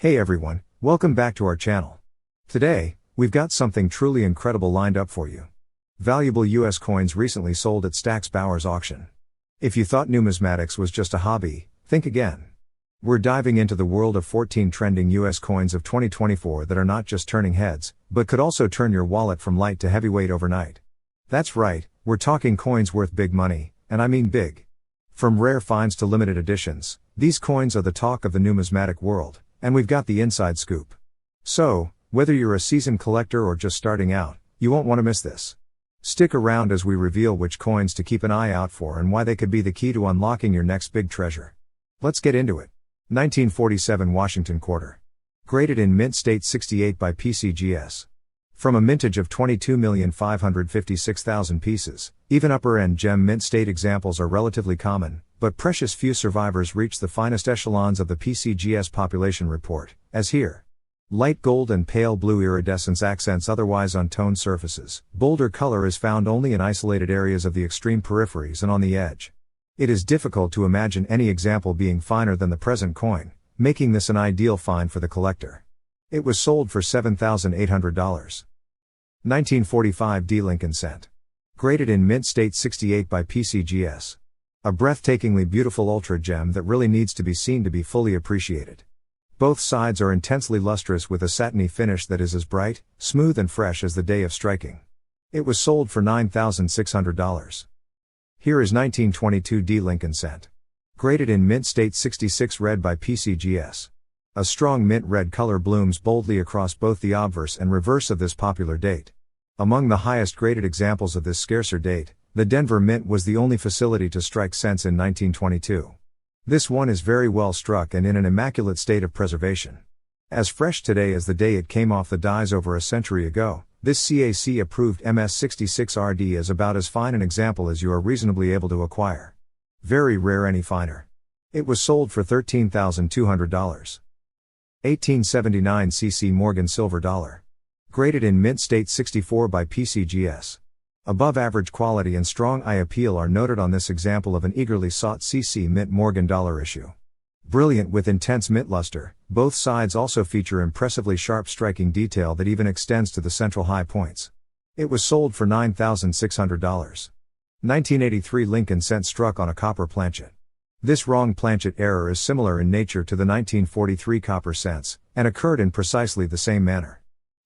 Hey everyone, welcome back to our channel. Today, we've got something truly incredible lined up for you. Valuable US coins recently sold at Stack's Bowers auction. If you thought numismatics was just a hobby, think again. We're diving into the world of 14 trending US coins of 2024 that are not just turning heads, but could also turn your wallet from light to heavyweight overnight. That's right, we're talking coins worth big money, and I mean big. From rare finds to limited editions, these coins are the talk of the numismatic world. And we've got the inside scoop. So, whether you're a seasoned collector or just starting out, you won't want to miss this. Stick around as we reveal which coins to keep an eye out for and why they could be the key to unlocking your next big treasure. Let's get into it. 1947 Washington Quarter. Graded in mint state 68 by PCGS. From a mintage of 22,556,000 pieces, even upper-end gem mint state examples are relatively common, but precious few survivors reach the finest echelons of the PCGS population report, as here. Light gold and pale blue iridescence accents otherwise untoned surfaces. Bolder color is found only in isolated areas of the extreme peripheries and on the edge. It is difficult to imagine any example being finer than the present coin, making this an ideal find for the collector. It was sold for $7,800. 1945 D. Lincoln Cent. Graded in mint state 68 by PCGS. A breathtakingly beautiful ultra gem that really needs to be seen to be fully appreciated. Both sides are intensely lustrous with a satiny finish that is as bright, smooth and fresh as the day of striking. It was sold for $9,600. Here is 1922 D. Lincoln Cent. Graded in mint state 66 red by PCGS. A strong mint red color blooms boldly across both the obverse and reverse of this popular date. Among the highest graded examples of this scarcer date, the Denver Mint was the only facility to strike cents in 1922. This one is very well struck and in an immaculate state of preservation. As fresh today as the day it came off the dies over a century ago, this CAC approved MS66RD is about as fine an example as you are reasonably able to acquire. Very rare any finer. It was sold for $13,200. 1879 CC Morgan Silver Dollar. Graded in mint state 64 by PCGS. Above average quality and strong eye appeal are noted on this example of an eagerly sought CC Mint Morgan dollar issue. Brilliant with intense mint luster, both sides also feature impressively sharp striking detail that even extends to the central high points. It was sold for $9,600. 1983 Lincoln Cent struck on a copper planchet. This wrong planchet error is similar in nature to the 1943 copper cents, and occurred in precisely the same manner.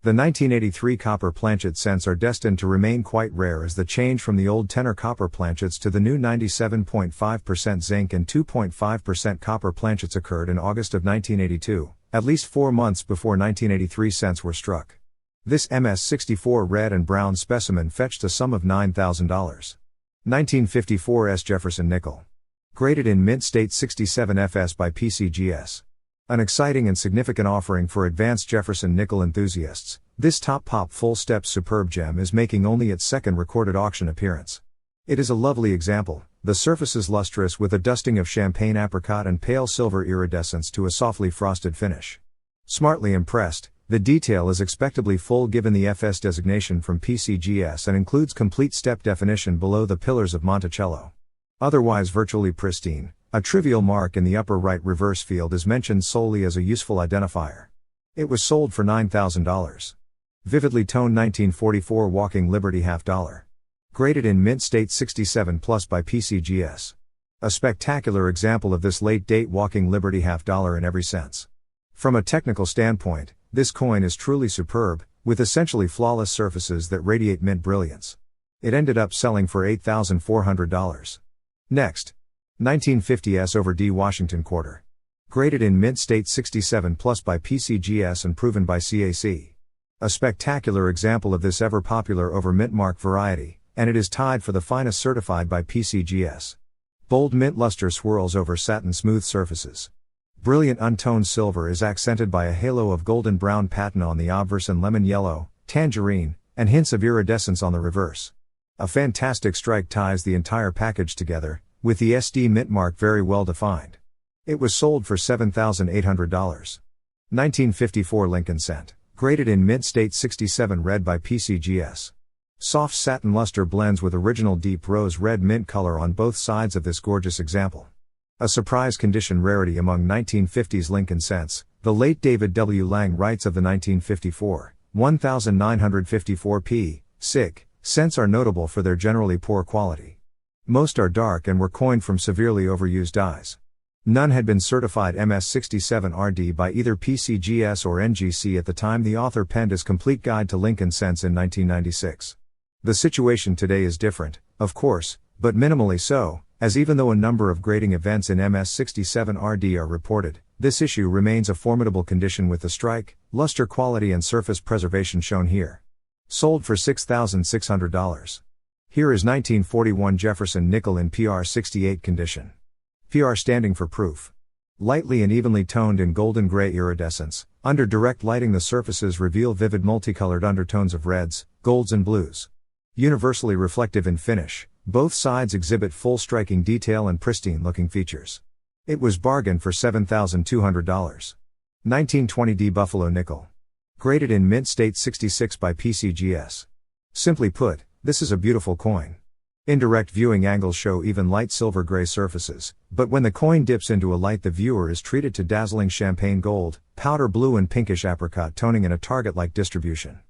The 1983 copper planchet cents are destined to remain quite rare as the change from the old tenor copper planchets to the new 97.5% zinc and 2.5% copper planchets occurred in August of 1982, at least 4 months before 1983 cents were struck. This MS64 red and brown specimen fetched a sum of $9,000. 1954 S. Jefferson Nickel. Graded in mint state 67 FS by PCGS. An exciting and significant offering for advanced Jefferson nickel enthusiasts, this top-pop full-step superb gem is making only its second recorded auction appearance. It is a lovely example, the surface is lustrous with a dusting of champagne apricot and pale silver iridescence to a softly frosted finish. Smartly impressed, the detail is expectably full given the FS designation from PCGS and includes complete step definition below the pillars of Monticello. Otherwise virtually pristine, a trivial mark in the upper right reverse field is mentioned solely as a useful identifier. It was sold for $9,000. Vividly toned 1944 Walking Liberty half dollar. Graded in mint state 67 plus by PCGS. A spectacular example of this late date Walking Liberty half dollar in every sense. From a technical standpoint, this coin is truly superb, with essentially flawless surfaces that radiate mint brilliance. It ended up selling for $8,400. Next. 1950 S over D Washington Quarter. Graded in mint state 67 plus by PCGS and proven by CAC. A spectacular example of this ever popular over mint mark variety, and it is tied for the finest certified by PCGS. Bold mint luster swirls over satin smooth surfaces. Brilliant untoned silver is accented by a halo of golden brown patina on the obverse and lemon yellow, tangerine, and hints of iridescence on the reverse. A fantastic strike ties the entire package together, with the SD mint mark very well defined. It was sold for $7,800. 1954 Lincoln Cent. Graded in mint state 67 red by PCGS. Soft satin luster blends with original deep rose red mint color on both sides of this gorgeous example. A surprise condition rarity among 1950s Lincoln cents, The late David W. Lang writes of the 1954, 1954 p. Sic. Cents are notable for their generally poor quality. Most are dark and were coined from severely overused dies. None had been certified MS-67 RD by either PCGS or NGC at the time the author penned his complete guide to Lincoln cents in 1996. The situation today is different, of course, but minimally so, as even though a number of grading events in MS-67 RD are reported, this issue remains a formidable condition with the strike, luster quality and surface preservation shown here. Sold for $6,600. Here is 1941 Jefferson nickel in PR68 condition. PR standing for proof. Lightly and evenly toned in golden gray iridescence, under direct lighting the surfaces reveal vivid multicolored undertones of reds, golds and blues. Universally reflective in finish, both sides exhibit full striking detail and pristine looking features. It was bargained for $7,200. 1920D Buffalo nickel. Graded in mint state 66 by PCGS. Simply put, this is a beautiful coin. Indirect viewing angles show even light silver gray surfaces, but when the coin dips into a light the viewer is treated to dazzling champagne gold, powder blue and pinkish apricot toning in a target-like distribution.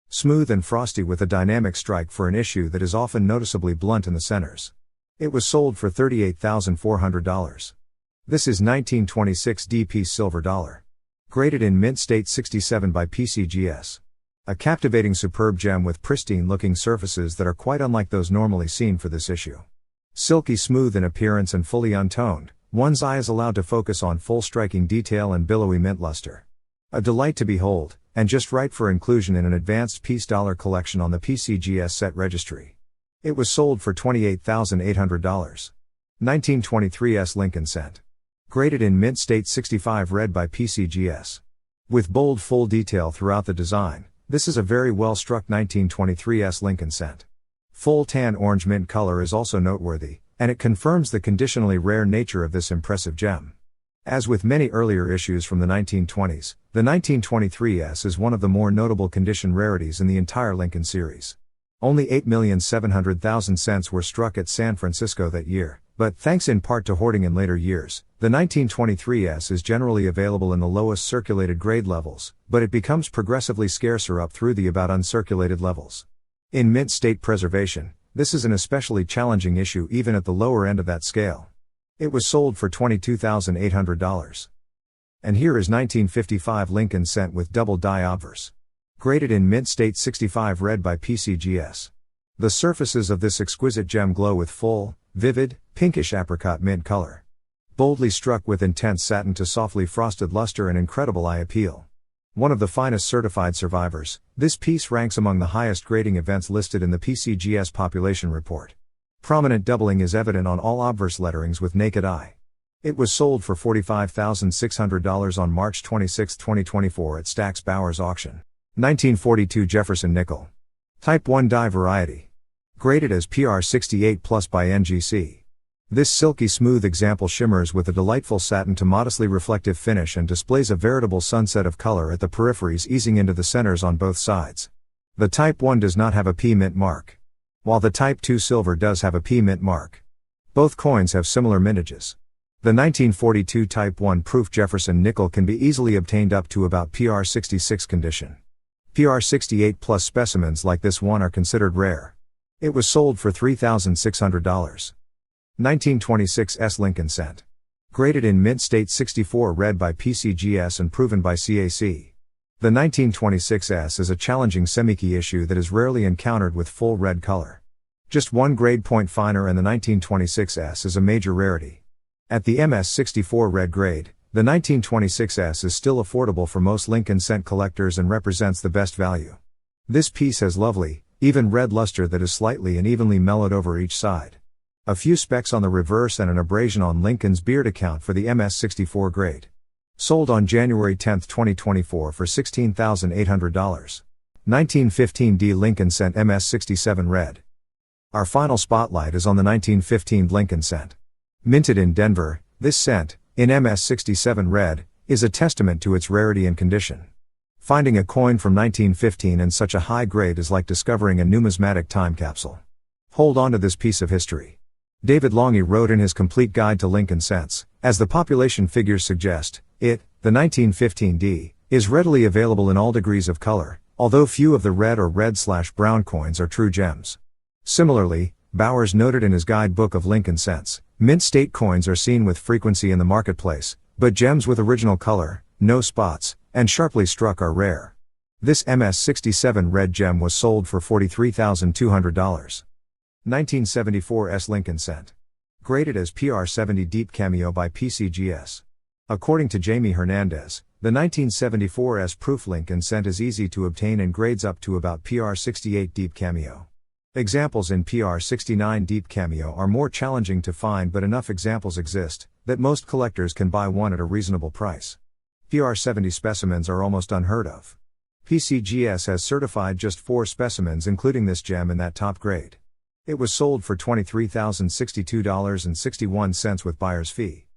Smooth and frosty with a dynamic strike for an issue that is often noticeably blunt in the centers. It was sold for $38,400. This is 1926 D-piece silver dollar. Graded in mint state 67 by PCGS. A captivating superb gem with pristine looking surfaces that are quite unlike those normally seen for this issue. Silky smooth in appearance and fully untoned, one's eye is allowed to focus on full striking detail and billowy mint luster. A delight to behold, and just right for inclusion in an advanced piece dollar collection on the PCGS set registry. It was sold for $28,800. 1923 S Lincoln cent. Graded in mint state 65 red by PCGS. With bold full detail throughout the design, this is a very well struck 1923 S Lincoln cent. Full tan orange mint color is also noteworthy, and it confirms the conditionally rare nature of this impressive gem. As with many earlier issues from the 1920s, the 1923 S is one of the more notable condition rarities in the entire Lincoln series. Only 8,700,000 cents were struck at San Francisco that year, but thanks in part to hoarding in later years, the 1923 S is generally available in the lowest circulated grade levels, but it becomes progressively scarcer up through the about uncirculated levels. In mint state preservation, this is an especially challenging issue even at the lower end of that scale. It was sold for $22,800. And here is 1955 Lincoln cent with double die obverse. Graded in mint state 65 red by PCGS. The surfaces of this exquisite gem glow with full, vivid, pinkish apricot mint color. Boldly struck with intense satin to softly frosted luster and incredible eye appeal. One of the finest certified survivors, this piece ranks among the highest grading events listed in the PCGS population report. Prominent doubling is evident on all obverse letterings with naked eye. It was sold for $45,600 on March 26, 2024 at Stack's Bowers auction. 1942 Jefferson nickel. Type 1 die variety. Graded as PR68 plus by NGC. This silky smooth example shimmers with a delightful satin to modestly reflective finish and displays a veritable sunset of color at the peripheries easing into the centers on both sides. The Type 1 does not have a P mint mark, while the Type 2 silver does have a P mint mark. Both coins have similar mintages. The 1942 Type 1 proof Jefferson nickel can be easily obtained up to about PR66 condition. PR68 plus specimens like this one are considered rare. It was sold for $3,600. 1926 S Lincoln cent. Graded in mint state 64 red by PCGS and proven by CAC. The 1926 S is a challenging semi-key issue that is rarely encountered with full red color. Just one grade point finer and the 1926 S is a major rarity. At the MS64 red grade, the 1926 S is still affordable for most Lincoln cent collectors and represents the best value. This piece has lovely, even red luster that is slightly and evenly mellowed over each side. A few specks on the reverse and an abrasion on Lincoln's beard account for the MS64 grade. Sold on January 10, 2024 for $16,800. 1915 D Lincoln cent MS67 red. Our final spotlight is on the 1915 Lincoln cent. Minted in Denver, this cent, in MS67 red, is a testament to its rarity and condition. Finding a coin from 1915 in such a high grade is like discovering a numismatic time capsule. Hold on to this piece of history. David Longy wrote in his complete guide to Lincoln cents, as the population figures suggest, it The 1915 D is readily available in all degrees of color, although few of the red or red/brown coins are true gems. Similarly, Bowers noted in his guidebook of Lincoln cents, mint state coins are seen with frequency in the marketplace, but gems with original color, no spots, and sharply struck are rare. This MS-67 red gem was sold for $43,200. 1974 S Lincoln cent. Graded as PR70 Deep Cameo by PCGS. According to Jamie Hernandez, the 1974 S proof Lincoln cent is easy to obtain and grades up to about PR68 Deep Cameo. Examples in PR69 Deep Cameo are more challenging to find, but enough examples exist that most collectors can buy one at a reasonable price. PR70 specimens are almost unheard of. PCGS has certified just 4 specimens, including this gem in that top grade. It was sold for $23,062.61 with buyer's fee.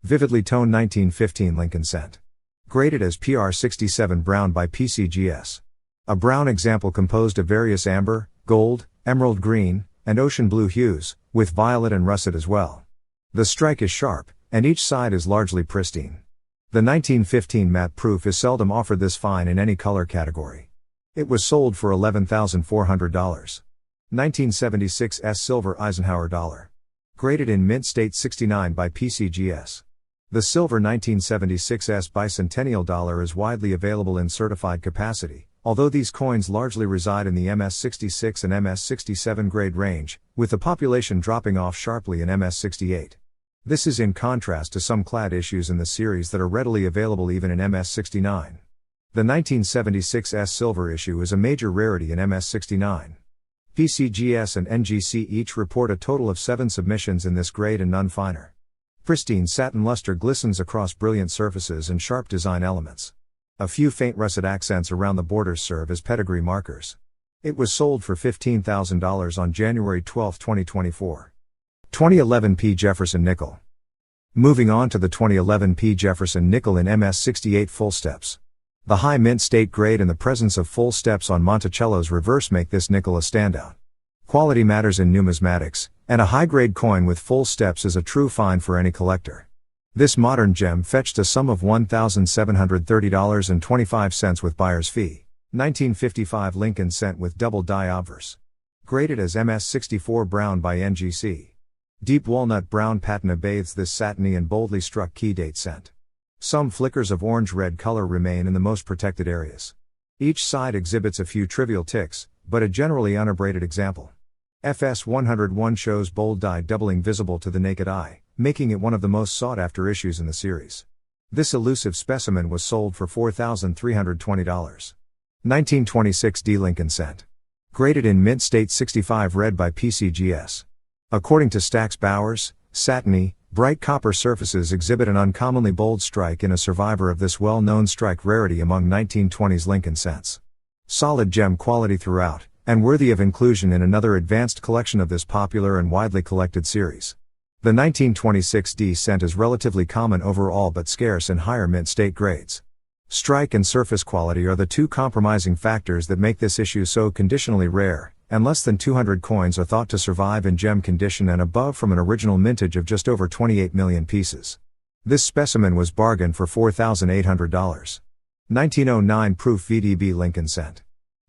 Vividly toned 1915 Lincoln cent. Graded as PR67 Brown by PCGS. A brown example composed of various amber, gold, emerald green, and ocean blue hues, with violet and russet as well. The strike is sharp, and each side is largely pristine. The 1915 matte proof is seldom offered this fine in any color category. It was sold for $11,400. 1976 S Silver Eisenhower dollar. Graded in mint state 69 by PCGS. The silver 1976 S bicentennial dollar is widely available in certified capacity, although these coins largely reside in the MS-66 and MS-67 grade range, with the population dropping off sharply in MS-68. This is in contrast to some clad issues in the series that are readily available even in MS-69. The 1976 S silver issue is a major rarity in MS-69. PCGS and NGC each report a total of 7 submissions in this grade and none finer. Pristine satin luster glistens across brilliant surfaces and sharp design elements. A few faint russet accents around the borders serve as pedigree markers. It was sold for $15,000 on January 12, 2024. 2011 P. Jefferson nickel. Moving on to the 2011 P. Jefferson nickel in MS-68 full steps. The high mint state grade and the presence of full steps on Monticello's reverse make this nickel a standout. Quality matters in numismatics, and a high-grade coin with full steps is a true find for any collector. This modern gem fetched a sum of $1,730.25 with buyer's fee. 1955 Lincoln cent with double die obverse. Graded as MS-64 Brown by NGC. Deep walnut brown patina bathes this satiny and boldly struck key date cent. Some flickers of orange-red color remain in the most protected areas. Each side exhibits a few trivial ticks, but a generally unabraded example. FS 101 shows bold die doubling visible to the naked eye, making it one of the most sought-after issues in the series. This elusive specimen was sold for $4,320. 1926 D Lincoln cent. Graded in mint state 65 red by PCGS. According to Stax Bowers, satiny, bright copper surfaces exhibit an uncommonly bold strike in a survivor of this well-known strike rarity among 1920s Lincoln cents. Solid gem quality throughout, and worthy of inclusion in another advanced collection of this popular and widely collected series. The 1926 D cent is relatively common overall but scarce in higher mint state grades. Strike and surface quality are the two compromising factors that make this issue so conditionally rare, and less than 200 coins are thought to survive in gem condition and above from an original mintage of just over 28 million pieces. This specimen was bargained for $4,800. 1909 Proof VDB Lincoln cent.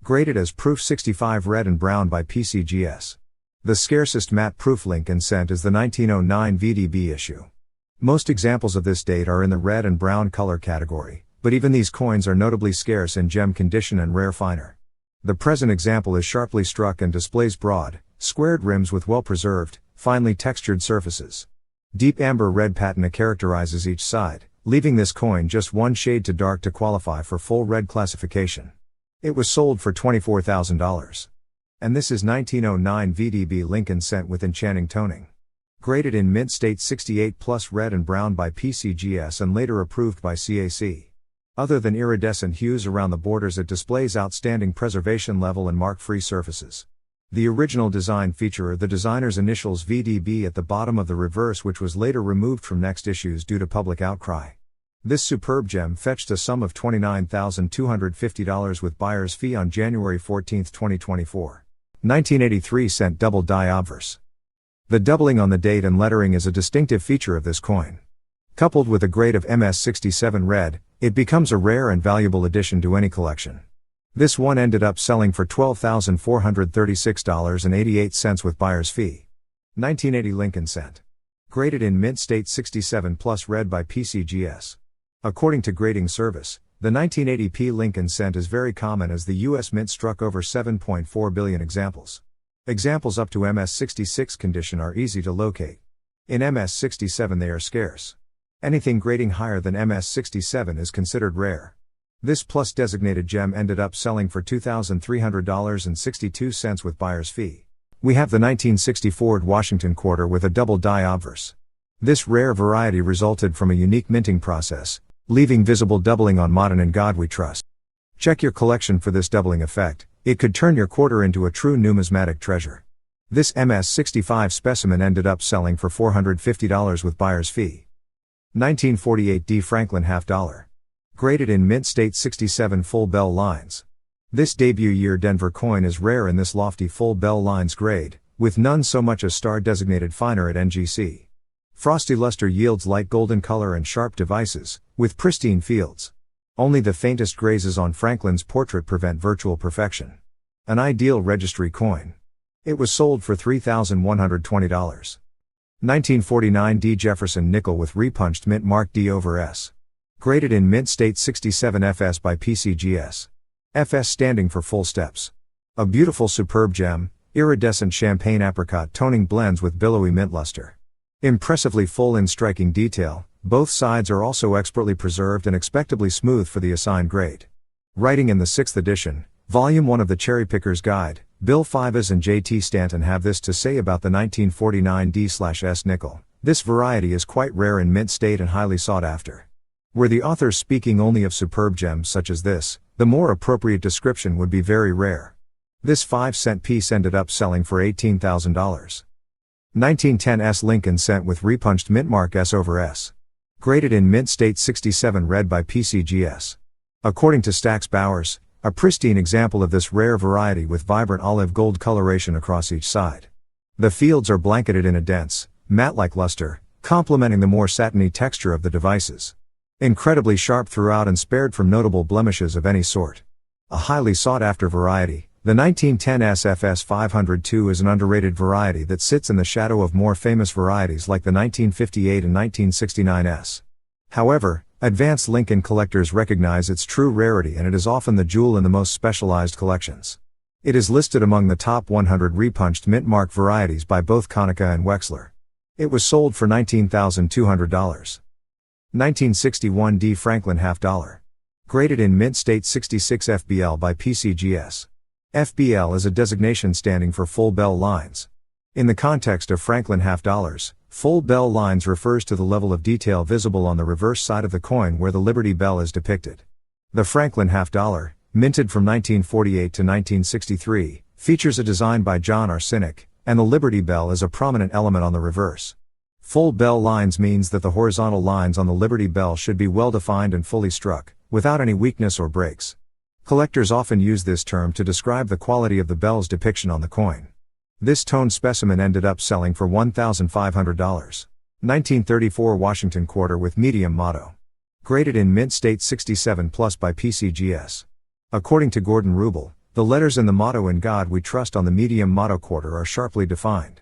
Graded as Proof 65 red and brown by PCGS. The scarcest matte proof Lincoln cent is the 1909 VDB issue. Most examples of this date are in the red and brown color category, but even these coins are notably scarce in gem condition and rare finer. The present example is sharply struck and displays broad, squared rims with well-preserved, finely textured surfaces. Deep amber red patina characterizes each side, leaving this coin just one shade too dark to qualify for full red classification. It was sold for $24,000. And this is 1909 VDB Lincoln cent with enchanting toning. Graded in mint state 68 plus red and brown by PCGS and later approved by CAC. Other than iridescent hues around the borders, it displays outstanding preservation level and mark-free surfaces. The original design featured the designer's initials VDB at the bottom of the reverse, which was later removed from next issues due to public outcry. This superb gem fetched a sum of $29,250 with buyer's fee on January 14, 2024. 1983 cent double die obverse. The doubling on the date and lettering is a distinctive feature of this coin. Coupled with a grade of MS67 red, it becomes a rare and valuable addition to any collection. This one ended up selling for $12,436.88 with buyer's fee. 1980 Lincoln Cent. Graded in mint state 67 plus red by PCGS. According to grading service, the 1980p Lincoln Cent is very common as the U.S. Mint struck over 7.4 billion examples. Examples up to MS66 condition are easy to locate. In MS67 they are scarce. Anything grading higher than MS67 is considered rare. This plus designated gem ended up selling for $2,300.62 with buyer's fee. We have the 1964 Washington quarter with a double die obverse. This rare variety resulted from a unique minting process, leaving visible doubling on Modern In God We Trust. Check your collection for this doubling effect. It could turn your quarter into a true numismatic treasure. This MS65 specimen ended up selling for $450 with buyer's fee. 1948 D. Franklin half dollar. Graded in mint state 67 full bell lines. This debut year Denver coin is rare in this lofty full bell lines grade, with none so much as star designated finer at NGC. Frosty luster yields light golden color and sharp devices, with pristine fields. Only the faintest grazes on Franklin's portrait prevent virtual perfection. An ideal registry coin. It was sold for $3,120. 1949 D. Jefferson nickel with repunched mint mark D over S. Graded in mint state 67 FS by PCGS. FS standing for full steps. A beautiful superb gem, iridescent champagne apricot toning blends with billowy mint luster. Impressively full in striking detail, both sides are also expertly preserved and expectably smooth for the assigned grade. Writing in the 6th edition, Volume 1 of the Cherry Picker's Guide, Bill Fivas and J.T. Stanton have this to say about the 1949 D/S nickel. This variety is quite rare in mint state and highly sought after. Were the authors speaking only of superb gems such as this, the more appropriate description would be very rare. This 5-cent piece ended up selling for $18,000. 1910 S. Lincoln Cent with repunched mint mark S over S. Graded in mint state 67 red by PCGS. According to Stax Bowers, a pristine example of this rare variety with vibrant olive gold coloration across each side. The fields are blanketed in a dense, matte-like luster, complementing the more satiny texture of the devices. Incredibly sharp throughout and spared from notable blemishes of any sort. A highly sought-after variety, the 1910 SFS 502 is an underrated variety that sits in the shadow of more famous varieties like the 1958 and 1969 S. However, advanced Lincoln collectors recognize its true rarity and it is often the jewel in the most specialized collections. It is listed among the top 100 repunched mint mark varieties by both Konica and Wexler. It was sold for $19,200. 1961 D. Franklin half dollar. Graded in mint state 66 FBL by PCGS. FBL is a designation standing for full bell lines. In the context of Franklin half dollars, full bell lines refers to the level of detail visible on the reverse side of the coin where the Liberty Bell is depicted. The Franklin half dollar, minted from 1948 to 1963, features a design by John Arsenic, and the Liberty Bell is a prominent element on the reverse. Full bell lines means that the horizontal lines on the Liberty Bell should be well defined and fully struck, without any weakness or breaks. Collectors often use this term to describe the quality of the bell's depiction on the coin. This toned specimen ended up selling for $1,500. 1934 Washington quarter with medium motto. Graded in mint state 67 plus by PCGS. According to Gordon Rubel, the letters in the motto "In God We Trust" on the medium motto quarter are sharply defined.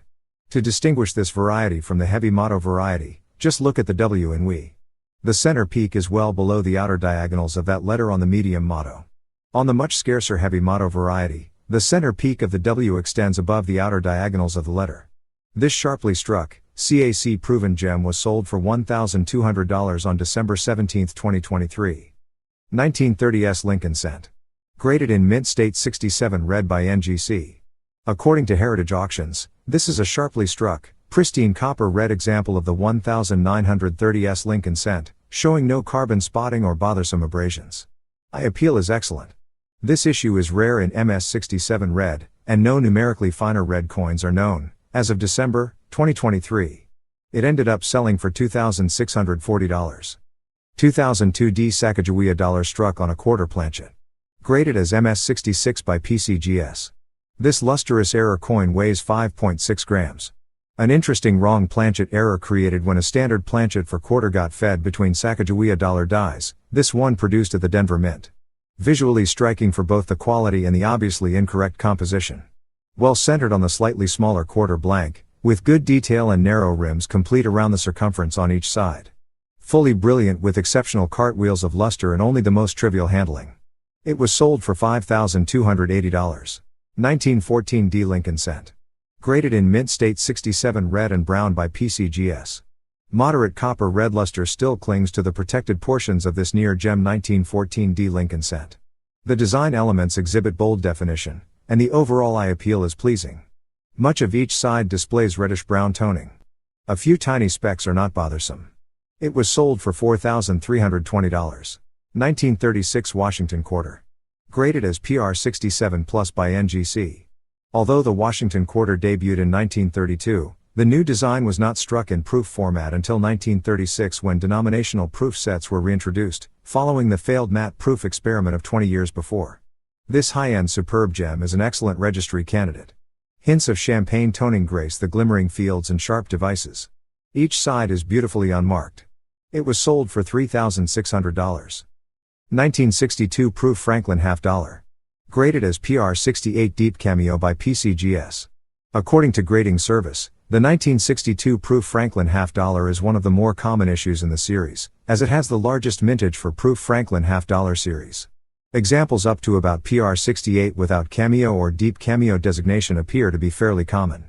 To distinguish this variety from the heavy motto variety, just look at the W in we. The center peak is well below the outer diagonals of that letter on the medium motto. On the much scarcer heavy motto variety, the center peak of the W extends above the outer diagonals of the letter. This sharply struck, CAC proven gem was sold for $1,200 on December 17, 2023. 1930 S. Lincoln Cent. Graded in mint state 67 red by NGC. According to Heritage Auctions, this is a sharply struck, pristine copper red example of the 1930 S. Lincoln Cent, showing no carbon spotting or bothersome abrasions. Eye appeal is excellent. This issue is rare in MS67 red, and no numerically finer red coins are known, as of December, 2023. It ended up selling for $2,640. 2002 D. Sacagawea dollar struck on a quarter planchet. Graded as MS66 by PCGS. This lustrous error coin weighs 5.6 grams. An interesting wrong planchet error created when a standard planchet for quarter got fed between Sacagawea dollar dies, this one produced at the Denver Mint. Visually striking for both the quality and the obviously incorrect composition. Well centered on the slightly smaller quarter blank, with good detail and narrow rims complete around the circumference on each side. Fully brilliant with exceptional cartwheels of luster and only the most trivial handling. It was sold for $5,280. 1914 D Lincoln cent. Graded in mint state 67 red and brown by PCGS. Moderate copper red luster still clings to the protected portions of this near gem 1914 D Lincoln cent. The design elements exhibit bold definition, and the overall eye appeal is pleasing. Much of each side displays reddish-brown toning. A few tiny specks are not bothersome. It was sold for $4,320. 1936 Washington quarter. Graded as PR 67 plus by NGC. Although the Washington quarter debuted in 1932, the new design was not struck in proof format until 1936 when denominational proof sets were reintroduced, following the failed matte proof experiment of 20 years before. This high-end superb gem is an excellent registry candidate. Hints of champagne toning grace the glimmering fields and sharp devices. Each side is beautifully unmarked. It was sold for $3,600. 1962 proof Franklin half dollar. Graded as PR 68 Deep Cameo by PCGS. According to Grading Service, the 1962 proof Franklin half dollar is one of the more common issues in the series, as it has the largest mintage for proof Franklin half dollar series. Examples up to about PR 68 without cameo or deep cameo designation appear to be fairly common.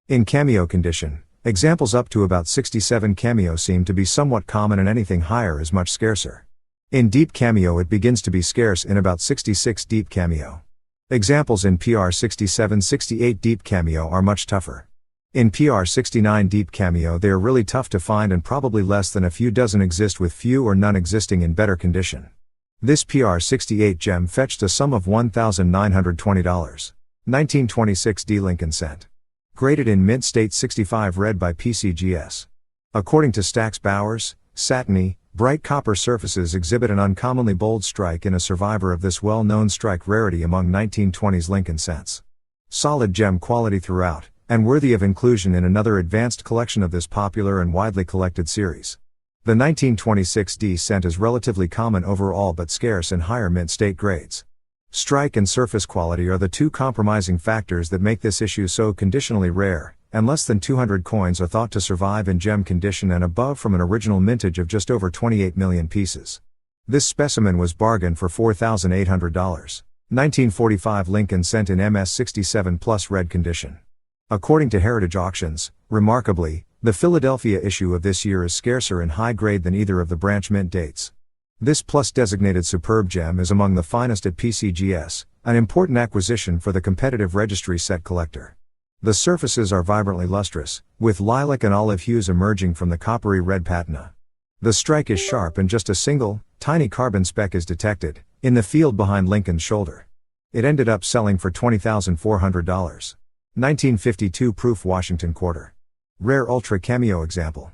In cameo condition, examples up to about 67 cameo seem to be somewhat common and anything higher is much scarcer. In deep cameo it begins to be scarce in about 66 deep cameo. Examples in PR 67-68 deep cameo are much tougher. In PR 69 deep cameo they are really tough to find and probably less than a few dozen exist with few or none existing in better condition. This PR 68 gem fetched a sum of $1,920. 1926 D Lincoln cent. Graded in mint state 65 red by PCGS. According to Stax Bowers, satiny, bright copper surfaces exhibit an uncommonly bold strike in a survivor of this well-known strike rarity among 1920s Lincoln cents. Solid gem quality throughout, and worthy of inclusion in another advanced collection of this popular and widely collected series. The 1926 D cent is relatively common overall but scarce in higher mint state grades. Strike and surface quality are the two compromising factors that make this issue so conditionally rare, and less than 200 coins are thought to survive in gem condition and above from an original mintage of just over 28 million pieces. This specimen was bargained for $4,800. 1945 Lincoln cent in MS 67 plus red condition. According to Heritage Auctions, remarkably, the Philadelphia issue of this year is scarcer in high grade than either of the branch mint dates. This plus designated superb gem is among the finest at PCGS, an important acquisition for the competitive registry set collector. The surfaces are vibrantly lustrous, with lilac and olive hues emerging from the coppery red patina. The strike is sharp and just a single, tiny carbon speck is detected, in the field behind Lincoln's shoulder. It ended up selling for $20,400. 1952 proof Washington quarter. Rare Ultra Cameo example.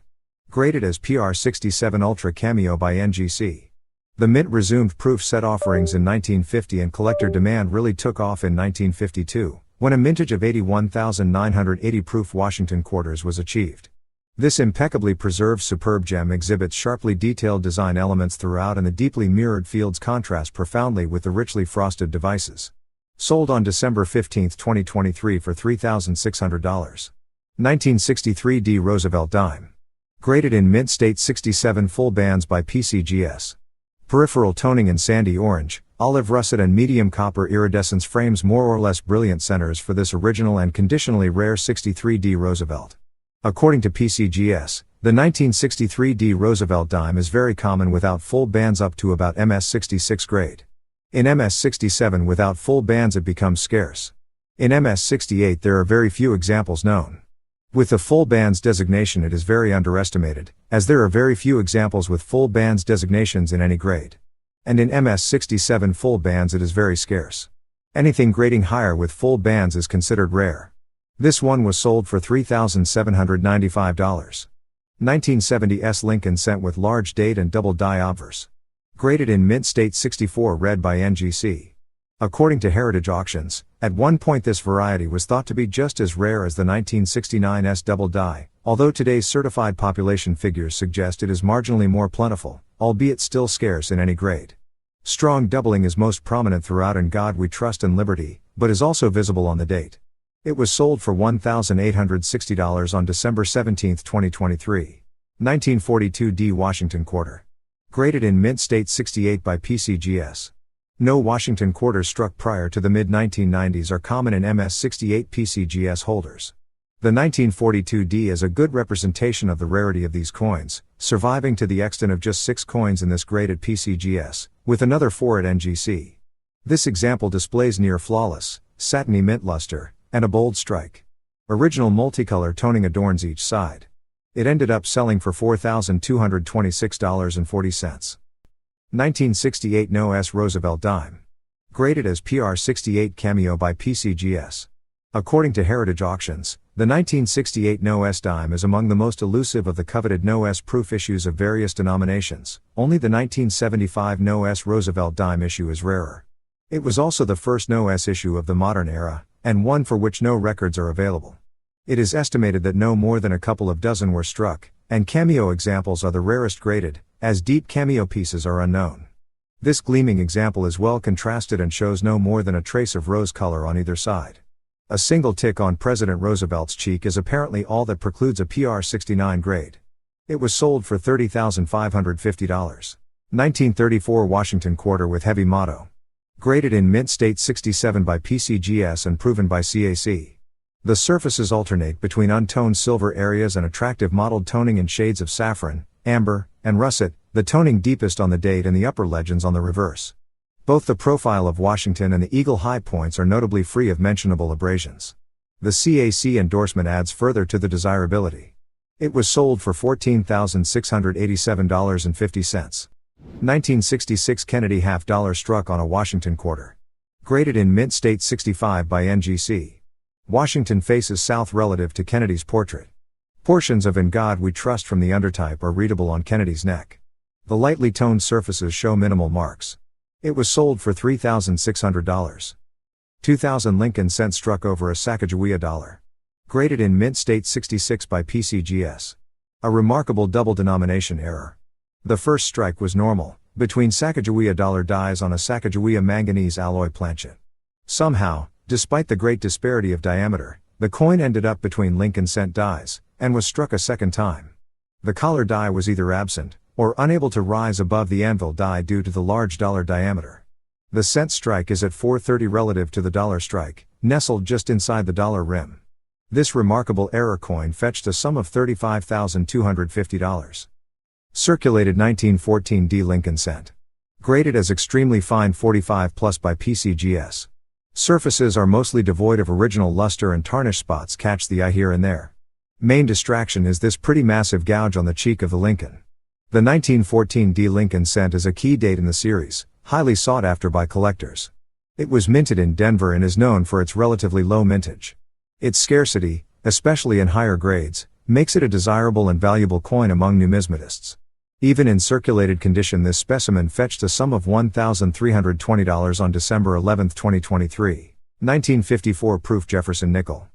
Graded as PR 67 Ultra Cameo by NGC. The Mint resumed proof set offerings in 1950 and collector demand really took off in 1952. When a mintage of 81,980 proof Washington quarters was achieved. This impeccably preserved superb gem exhibits sharply detailed design elements throughout and the deeply mirrored fields contrast profoundly with the richly frosted devices. Sold on December 15, 2023 for $3,600. 1963 D Roosevelt dime. Graded in mint state 67 full bands by PCGS. Peripheral toning in sandy orange, olive russet and medium copper iridescence frames more or less brilliant centers for this original and conditionally rare 63D Roosevelt. According to PCGS, the 1963D Roosevelt dime is very common without full bands up to about MS66 grade. In MS67 without full bands it becomes scarce. In MS68 there are very few examples known. With the full bands designation it is very underestimated, as there are very few examples with full bands designations in any grade. And in MS67 full bands it is very scarce. Anything grading higher with full bands is considered rare. This one was sold for $3,795. 1970 S Lincoln cent with large date and double die obverse. Graded in mint state 64 red by NGC. According to Heritage Auctions, at one point this variety was thought to be just as rare as the 1969's double die, although today's certified population figures suggest it is marginally more plentiful, albeit still scarce in any grade. Strong doubling is most prominent throughout In God We Trust and Liberty, but is also visible on the date. It was sold for $1,860 on December 17, 2023. 1942 D Washington Quarter. Graded in Mint State 68 by PCGS. No Washington quarters struck prior to the mid-1990s are common in MS-68 PCGS holders. The 1942 D is a good representation of the rarity of these coins, surviving to the extent of just 6 coins in this grade at PCGS, with another 4 at NGC. This example displays near flawless, satiny mint luster, and a bold strike. Original multicolor toning adorns each side. It ended up selling for $4,226.40. 1968 No S Roosevelt Dime. Graded as PR68 Cameo by PCGS. According to Heritage Auctions, the 1968 No S dime is among the most elusive of the coveted No S proof issues of various denominations. Only the 1975 No S Roosevelt dime issue is rarer. It was also the first No S issue of the modern era, and one for which no records are available. It is estimated that no more than a couple of dozen were struck, and cameo examples are the rarest graded, as deep cameo pieces are unknown. This gleaming example is well contrasted and shows no more than a trace of rose color on either side. A single tick on President Roosevelt's cheek is apparently all that precludes a PR69 grade. It was sold for $30,550. 1934 Washington Quarter with heavy motto. Graded in Mint State 67 by PCGS and proven by CAC. The surfaces alternate between untoned silver areas and attractive mottled toning in shades of saffron, amber, and russet, the toning deepest on the date and the upper legends on the reverse. Both the profile of Washington and the eagle high points are notably free of mentionable abrasions. The CAC endorsement adds further to the desirability. It was sold for $14,687.50. 1966 Kennedy $50 struck on a Washington quarter. Graded in Mint State 65 by NGC. Washington faces south relative to Kennedy's portrait. Portions of In God We Trust from the undertype are readable on Kennedy's neck. The lightly toned surfaces show minimal marks. It was sold for $3,600. 2000 Lincoln cent struck over a Sacagawea dollar. Graded in Mint State 66 by PCGS. A remarkable double denomination error. The first strike was normal, between Sacagawea dollar dies on a Sacagawea manganese alloy planchet. Somehow, despite the great disparity of diameter, the coin ended up between Lincoln cent dies, and was struck a second time. The collar die was either absent, or unable to rise above the anvil die due to the large dollar diameter. The cent strike is at 430 relative to the dollar strike, nestled just inside the dollar rim. This remarkable error coin fetched a sum of $35,250. Circulated 1914 D Lincoln cent. Graded as extremely fine 45 plus by PCGS. Surfaces are mostly devoid of original luster and tarnish spots catch the eye here and there. Main distraction is this pretty massive gouge on the cheek of the Lincoln. The 1914 D Lincoln cent is a key date in the series, highly sought after by collectors. It was minted in Denver and is known for its relatively low mintage. Its scarcity, especially in higher grades, makes it a desirable and valuable coin among numismatists. Even in circulated condition, this specimen fetched a sum of $1,320 on December 11, 2023. 1954 proof Jefferson nickel.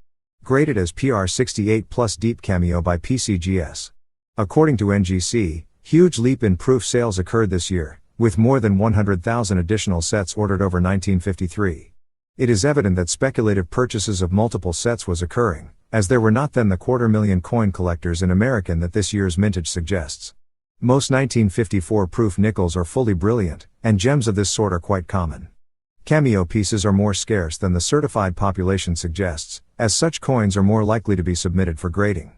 Graded as PR68 plus deep cameo by PCGS. According to NGC, huge leap in proof sales occurred this year, with more than 100,000 additional sets ordered over 1953. It is evident that speculative purchases of multiple sets was occurring, as there were not then the 250,000 coin collectors in American that this year's mintage suggests. Most 1954 proof nickels are fully brilliant, and gems of this sort are quite common. Cameo pieces are more scarce than the certified population suggests, as such coins are more likely to be submitted for grading.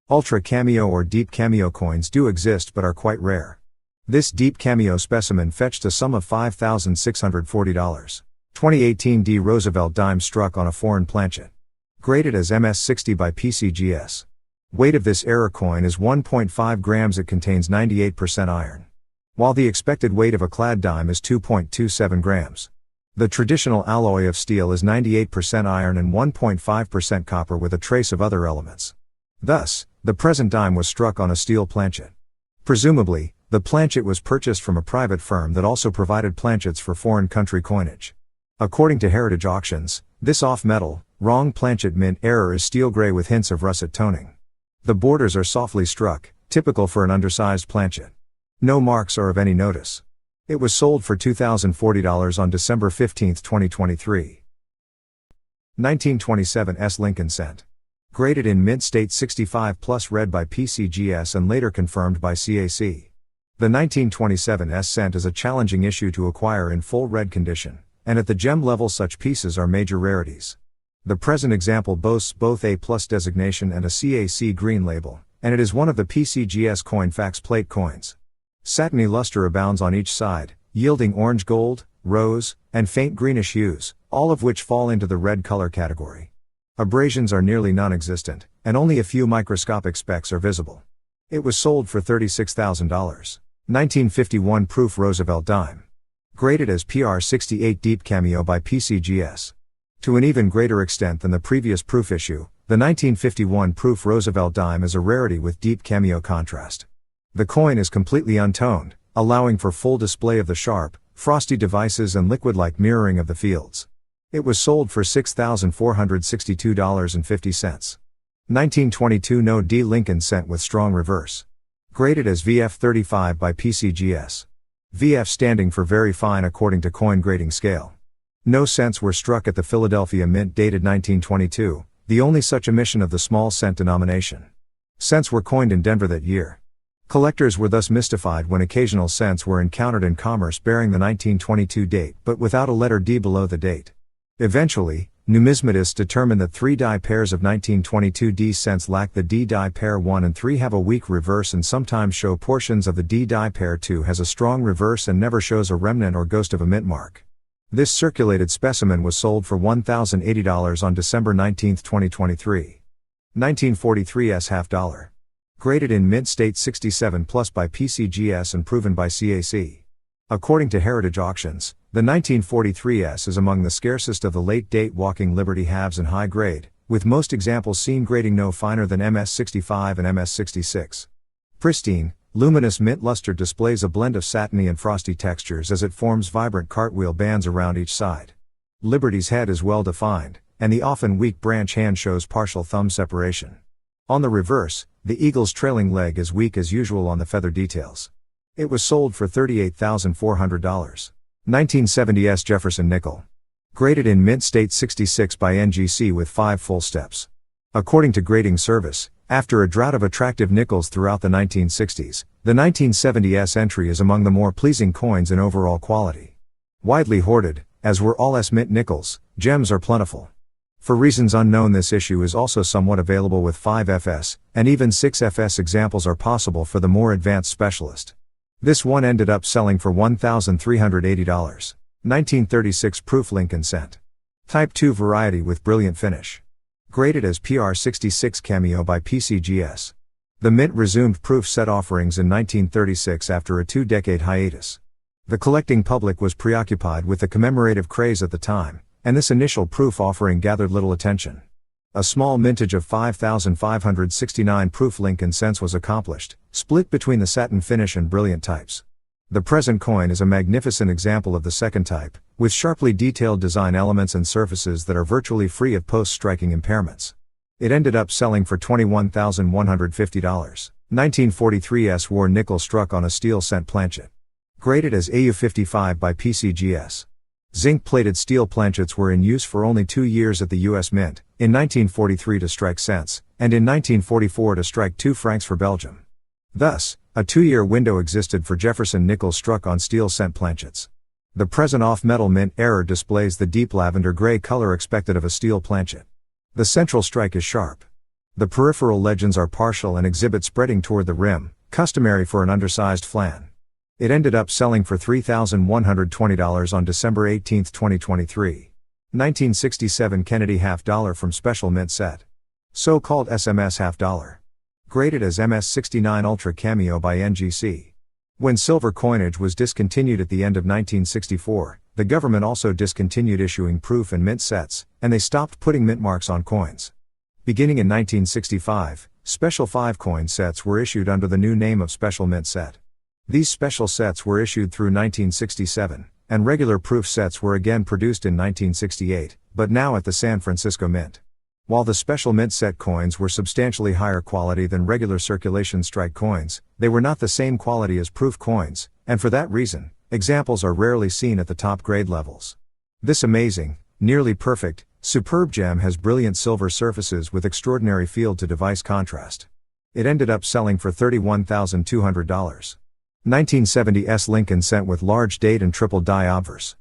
Ultra cameo or deep cameo coins do exist but are quite rare. This deep cameo specimen fetched a sum of $5,640. 2018 D Roosevelt dime struck on a foreign planchet. Graded as MS60 by PCGS. Weight of this error coin is 1.5 grams. It contains 98% iron. While the expected weight of a clad dime is 2.27 grams. The traditional alloy of steel is 98% iron and 1.5% copper with a trace of other elements. Thus, the present dime was struck on a steel planchet. Presumably, the planchet was purchased from a private firm that also provided planchets for foreign country coinage. According to Heritage Auctions, this off-metal, wrong planchet mint error is steel gray with hints of russet toning. The borders are softly struck, typical for an undersized planchet. No marks are of any notice. It was sold for $2,040 on December 15, 2023. 1927 S Lincoln Cent. Graded in mint state 65 plus, read by PCGS and later confirmed by CAC. The 1927 S cent is a challenging issue to acquire in full red condition, and at the gem level such pieces are major rarities. The present example boasts both A+ designation and a CAC green label, and it is one of the PCGS coin fax plate coins. Satiny luster abounds on each side, yielding orange gold, rose, and faint greenish hues, all of which fall into the red color category. Abrasions are nearly non-existent, and only a few microscopic specks are visible. It was sold for $36,000. 1951 proof Roosevelt dime. Graded as PR68 deep cameo by PCGS. To an even greater extent than the previous proof issue, the 1951 proof Roosevelt dime is a rarity with deep cameo contrast. The coin is completely untoned, allowing for full display of the sharp, frosty devices and liquid-like mirroring of the fields. It was sold for $6,462.50. 1922 No D Lincoln Cent with strong reverse. Graded as VF35 by PCGS. VF standing for very fine according to coin grading scale. No cents were struck at the Philadelphia Mint dated 1922, the only such emission of the small cent denomination. Cents were coined in Denver that year. Collectors were thus mystified when occasional cents were encountered in commerce bearing the 1922 date but without a letter D below the date. Eventually, numismatists determined that 3 die pairs of 1922 D cents lack the D die pair 1 and 3 have a weak reverse and sometimes show portions of the D die pair 2 has a strong reverse and never shows a remnant or ghost of a mint mark. This circulated specimen was sold for $1,080 on December 19, 2023. 1943 S half dollar. Graded in mint state 67 plus by PCGS and proven by CAC. According to Heritage Auctions, the 1943 S is among the scarcest of the late-date walking Liberty halves and high grade, with most examples seen grading no finer than MS65 and MS66. Pristine, luminous mint luster displays a blend of satiny and frosty textures as it forms vibrant cartwheel bands around each side. Liberty's head is well defined, and the often weak branch hand shows partial thumb separation. On the reverse, the eagle's trailing leg is weak as usual on the feather details. It was sold for $38,400. 1970 S Jefferson nickel. Graded in mint state 66 by NGC with 5 full steps. According to Grading Service, after a drought of attractive nickels throughout the 1960s, the 1970 S entry is among the more pleasing coins in overall quality. Widely hoarded, as were all S mint nickels, gems are plentiful. For reasons unknown, this issue is also somewhat available with 5FS, and even 6FS examples are possible for the more advanced specialist. This one ended up selling for $1,380. 1936 proof Lincoln Cent. Type 2 variety with brilliant finish. Graded as PR66 cameo by PCGS. The mint resumed proof set offerings in 1936 after a 2-decade hiatus. The collecting public was preoccupied with the commemorative craze at the time, and this initial proof offering gathered little attention. A small mintage of 5,569 proof Lincoln cents was accomplished, split between the satin finish and brilliant types. The present coin is a magnificent example of the second type, with sharply detailed design elements and surfaces that are virtually free of post-striking impairments. It ended up selling for $21,150. 1943 S War nickel struck on a steel cent planchet. Graded as AU55 by PCGS. Zinc-plated steel planchets were in use for only 2 years at the U.S. Mint, in 1943 to strike cents, and in 1944 to strike 2 francs for Belgium. Thus, a 2-year window existed for Jefferson nickel struck on steel cent planchets. The present off-metal mint error displays the deep lavender gray color expected of a steel planchet. The central strike is sharp. The peripheral legends are partial and exhibit spreading toward the rim, customary for an undersized flan. It ended up selling for $3,120 on December 18, 2023. 1967 Kennedy half dollar from special mint set. So-called SMS half dollar. Graded as MS69 Ultra Cameo by NGC. When silver coinage was discontinued at the end of 1964, the government also discontinued issuing proof and mint sets, and they stopped putting mint marks on coins. Beginning in 1965, special 5-coin sets were issued under the new name of special mint set. These special sets were issued through 1967, and regular proof sets were again produced in 1968, but now at the San Francisco Mint. While the special mint set coins were substantially higher quality than regular circulation strike coins, they were not the same quality as proof coins, and for that reason, examples are rarely seen at the top grade levels. This amazing, nearly perfect, superb gem has brilliant silver surfaces with extraordinary field-to-device contrast. It ended up selling for $31,200. 1970 S Lincoln Cent with large date and triple die obverse.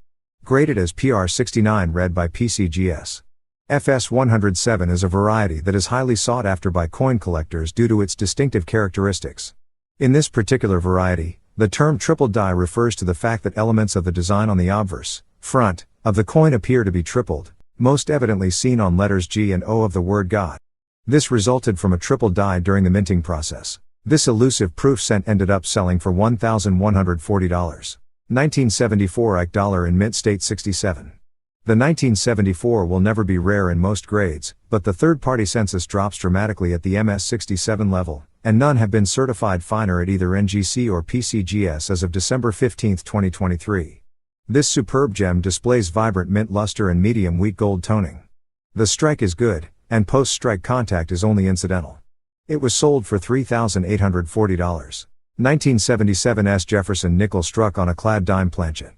Graded as PR69 read by PCGS. FS107 is a variety that is highly sought after by coin collectors due to its distinctive characteristics. In this particular variety, the term triple die refers to the fact that elements of the design on the obverse, front, of the coin appear to be tripled, most evidently seen on letters G and O of the word God. This resulted from a triple die during the minting process. This elusive proof cent ended up selling for $1,140. 1974 Ike dollar in mint state 67. The 1974 will never be rare in most grades, but the third-party census drops dramatically at the MS67 level, and none have been certified finer at either NGC or PCGS as of December 15, 2023. This superb gem displays vibrant mint luster and medium wheat gold toning. The strike is good, and post-strike contact is only incidental. It was sold for $3,840. 1977 S Jefferson nickel struck on a clad dime planchet.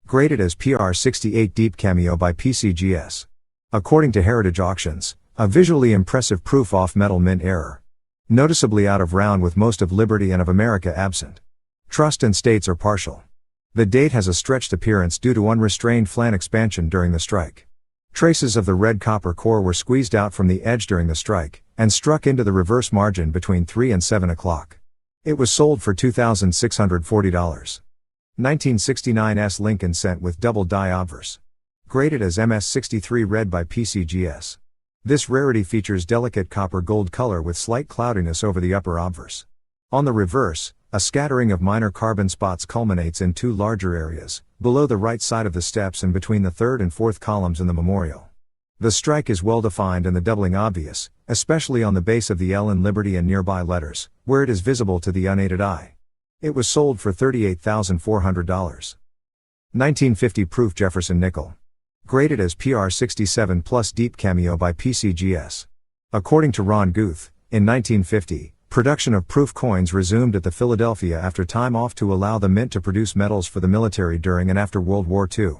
Graded as PR68 Deep Cameo by PCGS. According to Heritage Auctions, a visually impressive proof off metal mint error. Noticeably out of round with most of Liberty and of America absent. Trust and states are partial. The date has a stretched appearance due to unrestrained flan expansion during the strike. Traces of the red copper core were squeezed out from the edge during the strike, and struck into the reverse margin between 3 and 7 o'clock. It was sold for $2,640. 1969 S Lincoln Cent with double die obverse. Graded as MS63 read by PCGS. This rarity features delicate copper gold color with slight cloudiness over the upper obverse. On the reverse, a scattering of minor carbon spots culminates in two larger areas, below the right side of the steps and between the third and fourth columns in the memorial. The strike is well defined and the doubling obvious, especially on the base of the L in Liberty and nearby letters, where it is visible to the unaided eye. It was sold for $38,400. 1950 proof Jefferson nickel. Graded as PR67 plus Deep Cameo by PCGS. According to Ron Guth, in 1950, production of proof coins resumed at the Philadelphia after time off to allow the mint to produce metals for the military during and after World War II.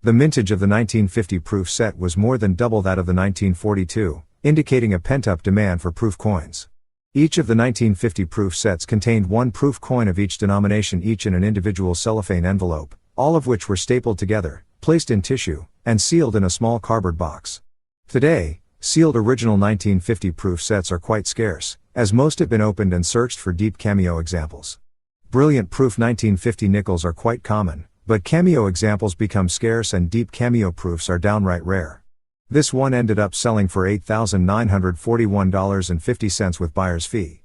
The mintage of the 1950 proof set was more than double that of the 1942, indicating a pent-up demand for proof coins. Each of the 1950 proof sets contained one proof coin of each denomination, each in an individual cellophane envelope, all of which were stapled together, placed in tissue, and sealed in a small cardboard box. Today, sealed original 1950 proof sets are quite scarce, as most have been opened and searched for Deep Cameo examples. Brilliant proof 1950 nickels are quite common, but cameo examples become scarce and Deep Cameo proofs are downright rare. This one ended up selling for $8,941.50 with buyer's fee.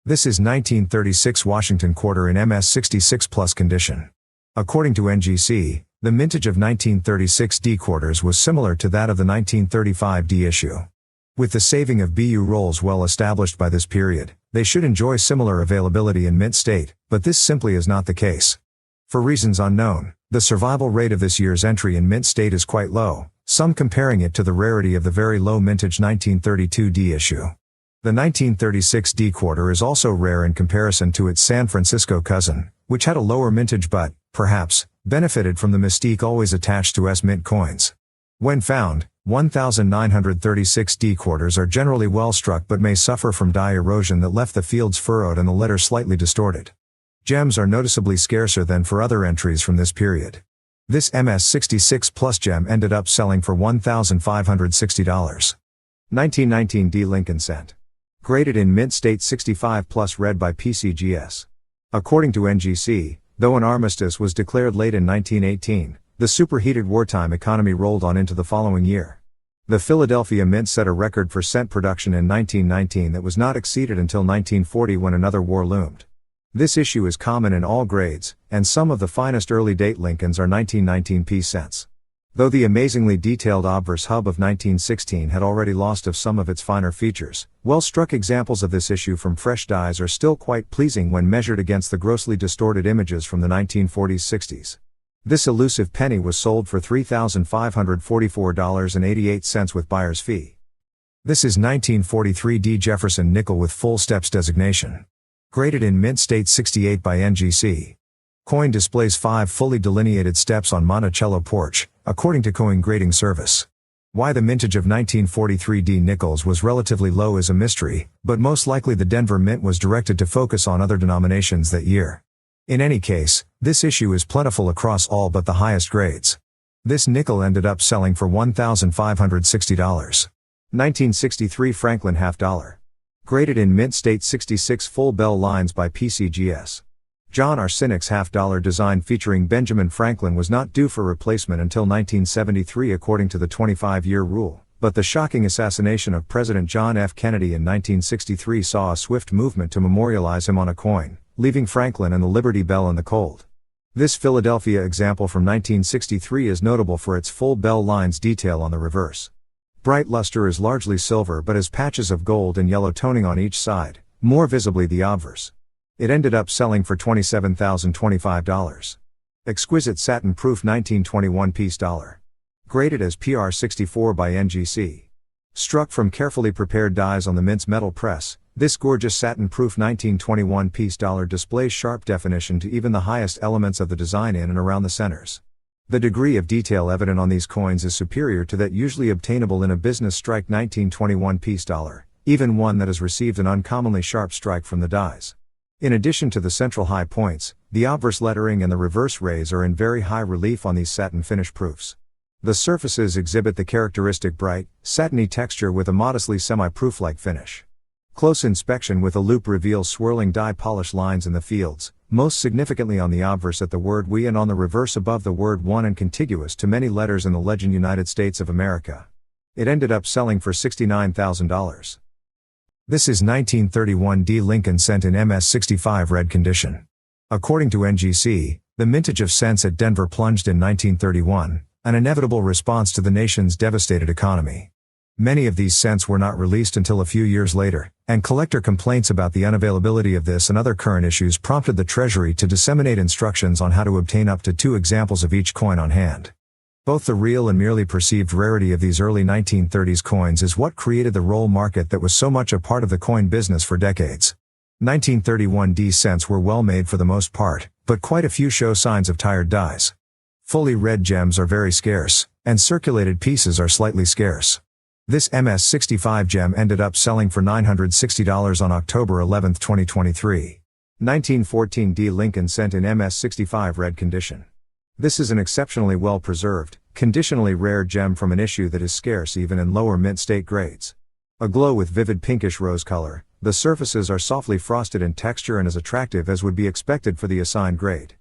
This is 1936 Washington quarter in MS66 plus condition. According to NGC, the mintage of 1936 D quarters was similar to that of the 1935 D issue. With the saving of BU rolls well established by this period, they should enjoy similar availability in mint state, but this simply is not the case. For reasons unknown, the survival rate of this year's entry in mint state is quite low, some comparing it to the rarity of the very low mintage 1932 D issue. The 1936 D quarter is also rare in comparison to its San Francisco cousin, which had a lower mintage but, perhaps, benefited from the mystique always attached to S mint coins. When found, 1936 D quarters are generally well struck but may suffer from die erosion that left the fields furrowed and the letters slightly distorted. Gems are noticeably scarcer than for other entries from this period. This MS66 Plus gem ended up selling for $1,560. 1919 D Lincoln Cent. Graded in mint state 65 plus read by PCGS. According to NGC, though an armistice was declared late in 1918, the superheated wartime economy rolled on into the following year. The Philadelphia Mint set a record for cent production in 1919 that was not exceeded until 1940 when another war loomed. This issue is common in all grades, and some of the finest early-date Lincolns are 1919 P cents. Though the amazingly detailed obverse hub of 1916 had already lost of some of its finer features, well-struck examples of this issue from fresh dies are still quite pleasing when measured against the grossly distorted images from the 1940s-60s. This elusive penny was sold for $3,544.88 with buyer's fee. This is 1943 D Jefferson nickel with full steps designation. Graded in mint state 68 by NGC. Coin displays 5 fully delineated steps on Monticello porch, according to COİN grading service. Why the mintage of 1943 D nickels was relatively low is a mystery, but most likely the Denver Mint was directed to focus on other denominations that year. In any case, this issue is plentiful across all but the highest grades. This nickel ended up selling for $1,560. 1963 Franklin half dollar. Graded in mint state 66 full bell lines by PCGS. John Arsenic's half-dollar design featuring Benjamin Franklin was not due for replacement until 1973 according to the 25-year rule, but the shocking assassination of President John F. Kennedy in 1963 saw a swift movement to memorialize him on a coin, leaving Franklin and the Liberty Bell in the cold. This Philadelphia example from 1963 is notable for its full bell lines detail on the reverse. Bright luster is largely silver but has patches of gold and yellow toning on each side, more visibly the obverse. It ended up selling for $27,025. Exquisite satin-proof 1921 piece dollar. Graded as PR64 by NGC. Struck from carefully prepared dies on the mint's metal press, this gorgeous satin-proof 1921 piece dollar displays sharp definition to even the highest elements of the design in and around the centers. The degree of detail evident on these coins is superior to that usually obtainable in a business strike 1921 piece dollar, even one that has received an uncommonly sharp strike from the dies. In addition to the central high points, the obverse lettering and the reverse rays are in very high relief on these satin finish proofs. The surfaces exhibit the characteristic bright, satiny texture with a modestly semi-proof-like finish. Close inspection with a loupe reveals swirling die polish lines in the fields, most significantly on the obverse at the word "we" and on the reverse above the word "one" and contiguous to many letters in the legend United States of America. It ended up selling for $69,000. This is 1931 D Lincoln cent in MS65 red condition. According to NGC, the mintage of cents at Denver plunged in 1931, an inevitable response to the nation's devastated economy. Many of these cents were not released until a few years later, and collector complaints about the unavailability of this and other current issues prompted the Treasury to disseminate instructions on how to obtain up to 2 examples of each coin on hand. Both the real and merely perceived rarity of these early 1930s coins is what created the roll market that was so much a part of the coin business for decades. 1931 D cents were well made for the most part, but quite a few show signs of tired dies. Fully red gems are very scarce, and circulated pieces are slightly scarce. This MS65 gem ended up selling for $960 on October 11, 2023. 1914 D Lincoln cent in MS65 red condition. This is an exceptionally well-preserved, conditionally rare gem from an issue that is scarce even in lower mint state grades. Aglow with vivid pinkish rose color, the surfaces are softly frosted in texture and as attractive as would be expected for the assigned grade.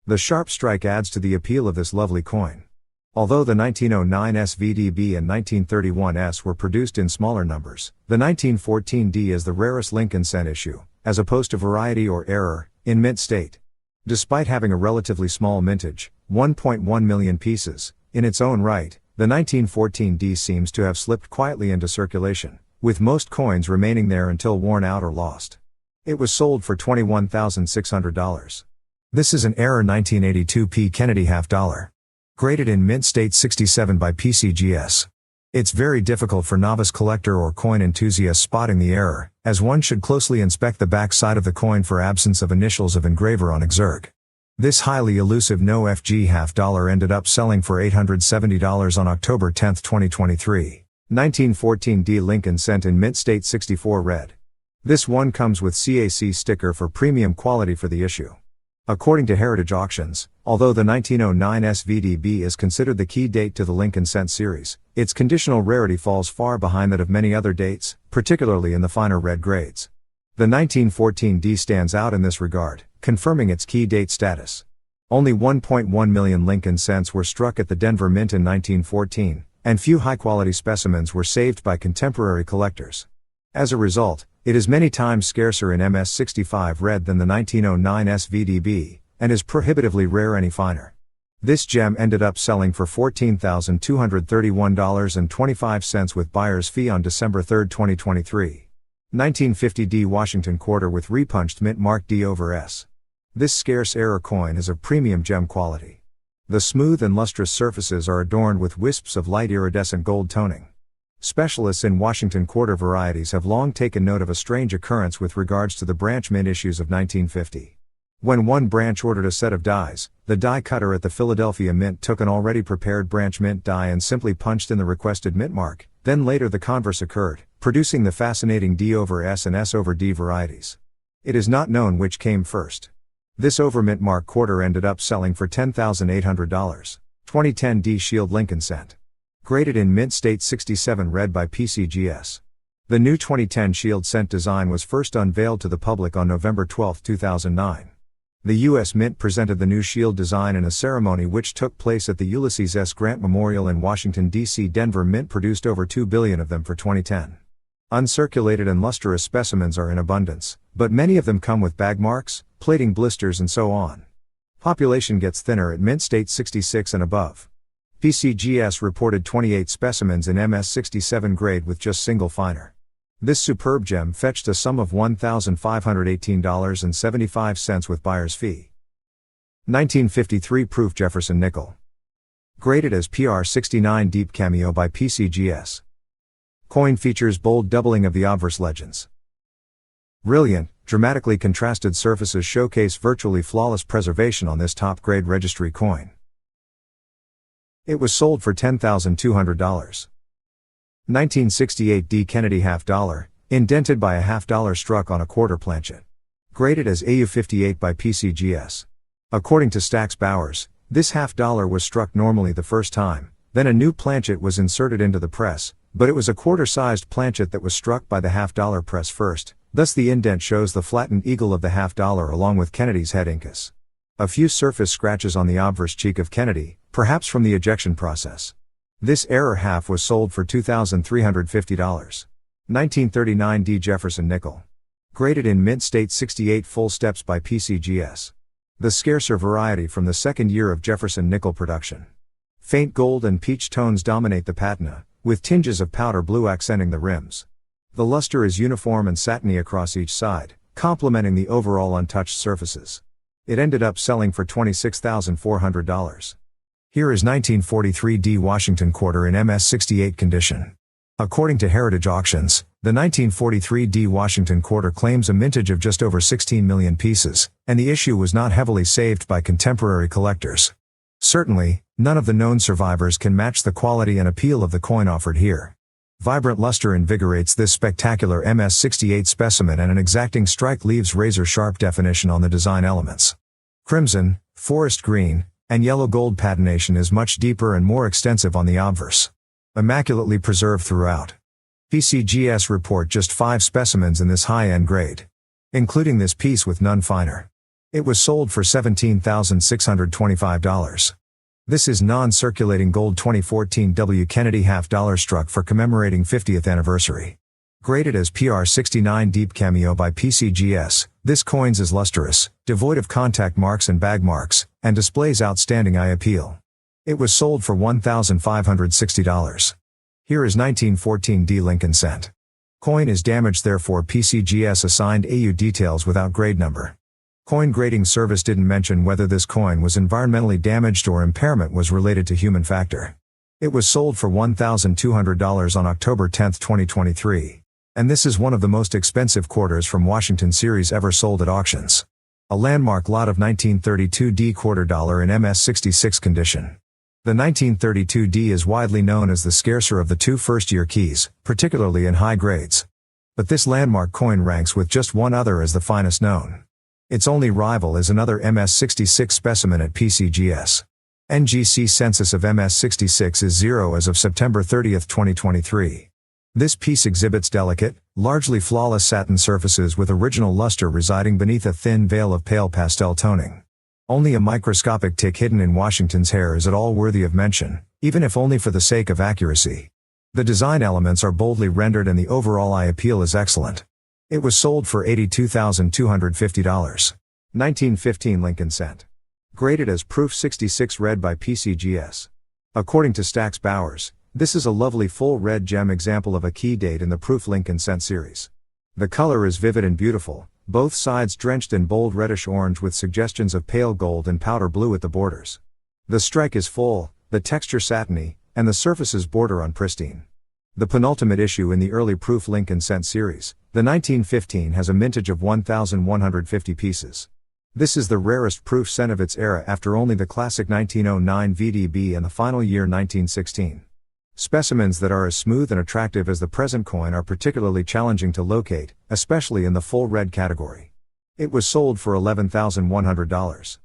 The sharp strike adds to the appeal of this lovely coin. Although the 1909 SVDB and 1931 S were produced in smaller numbers, the 1914 D is the rarest Lincoln cent issue, as opposed to variety or error, in mint state. Despite having a relatively small mintage, 1.1 million pieces, in its own right, the 1914 D seems to have slipped quietly into circulation, with most coins remaining there until worn out or lost. It was sold for $21,600. This is an error 1982 P. Kennedy half dollar. Graded in mint state 67 by PCGS. It's very difficult for novice collector or coin enthusiast spotting the error, as one should closely inspect the back side of the coin for absence of initials of engraver on exerg. This highly elusive no FG half dollar ended up selling for $870 on October 10, 2023. 1914 D Lincoln cent in mint state 64 red. This one comes with CAC sticker for premium quality for the issue. According to Heritage Auctions, although the 1909 SVDB is considered the key date to the Lincoln cent series, its conditional rarity falls far behind that of many other dates, particularly in the finer red grades. The 1914 D stands out in this regard, confirming its key date status. Only 1.1 million Lincoln cents were struck at the Denver Mint in 1914, and few high-quality specimens were saved by contemporary collectors. As a result, it is many times scarcer in MS65 red than the 1909 SVDB, and is prohibitively rare any finer. This gem ended up selling for $14,231.25 with buyer's fee on December 3, 2023. 1950 D Washington quarter with repunched mint mark D over S. This scarce error coin is of premium gem quality. The smooth and lustrous surfaces are adorned with wisps of light iridescent gold toning. Specialists in Washington quarter varieties have long taken note of a strange occurrence with regards to the branch mint issues of 1950. When one branch ordered a set of dies, the die cutter at the Philadelphia Mint took an already prepared branch mint die and simply punched in the requested mint mark. Then later the converse occurred, producing the fascinating D over S and S over D varieties. It is not known which came first. This overmint mark quarter ended up selling for $10,800. 2010 D Shield Lincoln Cent. Graded in mint state 67 red by PCGS. The new 2010 Shield Cent design was first unveiled to the public on November 12, 2009. The U.S. Mint presented the new Shield design in a ceremony which took place at the Ulysses S. Grant Memorial in Washington, D.C. Denver Mint produced over 2 billion of them for 2010. Uncirculated and lustrous specimens are in abundance, but many of them come with bag marks, plating blisters and so on. Population gets thinner at mint state 66 and above. PCGS reported 28 specimens in MS67 grade with just single finer. This superb gem fetched a sum of $1,518.75 with buyer's fee. 1953 Proof Jefferson Nickel. Graded as PR69 Deep Cameo by PCGS. Coin features bold doubling of the obverse legends. Brilliant, dramatically contrasted surfaces showcase virtually flawless preservation on this top-grade registry coin. It was sold for $10,200. 1968 D Kennedy $half, indented by a $half struck on a quarter planchet. Graded as AU58 by PCGS. According to Stax Bowers, this $half was struck normally the first time, then a new planchet was inserted into the press, but it was a quarter-sized planchet that was struck by the $half press first, thus the indent shows the flattened eagle of the $half along with Kennedy's head incus. A few surface scratches on the obverse cheek of Kennedy, perhaps from the ejection process. This error half was sold for $2,350. 1939 D Jefferson Nickel. Graded in mint state 68 full steps by PCGS. The scarcer variety from the second year of Jefferson nickel production. Faint gold and peach tones dominate the patina, with tinges of powder blue accenting the rims. The luster is uniform and satiny across each side, complementing the overall untouched surfaces. It ended up selling for $26,400. Here is 1943 D Washington quarter in MS68 condition. According to Heritage Auctions, the 1943 D Washington quarter claims a mintage of just over 16 million pieces, and the issue was not heavily saved by contemporary collectors. Certainly, none of the known survivors can match the quality and appeal of the coin offered here. Vibrant luster invigorates this spectacular MS68 specimen, and an exacting strike leaves razor-sharp definition on the design elements. Crimson, forest green, and yellow gold patination is much deeper and more extensive on the obverse. Immaculately preserved throughout. PCGS report just 5 specimens in this high-end grade, including this piece with none finer. It was sold for $17,625. This is non-circulating gold 2014 W. Kennedy $half struck for commemorating 50th anniversary. Graded as PR69 Deep Cameo by PCGS, this coin is lustrous, devoid of contact marks and bag marks, and displays outstanding eye appeal. It was sold for $1,560. Here is 1914 D Lincoln Cent. Coin is damaged, therefore PCGS assigned AU details without grade number. Coin grading service didn't mention whether this coin was environmentally damaged or impairment was related to human factor. It was sold for $1,200 on October 10, 2023. And this is one of the most expensive quarters from Washington series ever sold at auctions. A landmark lot of 1932 D quarter dollar in MS66 condition. The 1932 D is widely known as the scarcer of the 2 first-year keys, particularly in high grades. But this landmark coin ranks with just one other as the finest known. Its only rival is another MS66 specimen at PCGS. NGC census of MS66 is 0 as of September 30, 2023. This piece exhibits delicate, largely flawless satin surfaces with original luster residing beneath a thin veil of pale pastel toning. Only a microscopic tick hidden in Washington's hair is at all worthy of mention, even if only for the sake of accuracy. The design elements are boldly rendered and the overall eye appeal is excellent. It was sold for $82,250. 1915 Lincoln Cent. Graded as Proof 66 Red by PCGS. According to Stax Bowers, this is a lovely full red gem example of a key date in the Proof Lincoln Cent series. The color is vivid and beautiful, both sides drenched in bold reddish orange with suggestions of pale gold and powder blue at the borders. The strike is full, the texture satiny, and the surfaces border on pristine. The penultimate issue in the early proof Lincoln Cent series, the 1915, has a mintage of 1,150 pieces. This is the rarest proof cent of its era after only the classic 1909 VDB and the final year 1916. Specimens that are as smooth and attractive as the present coin are particularly challenging to locate, especially in the full red category. It was sold for $11,100.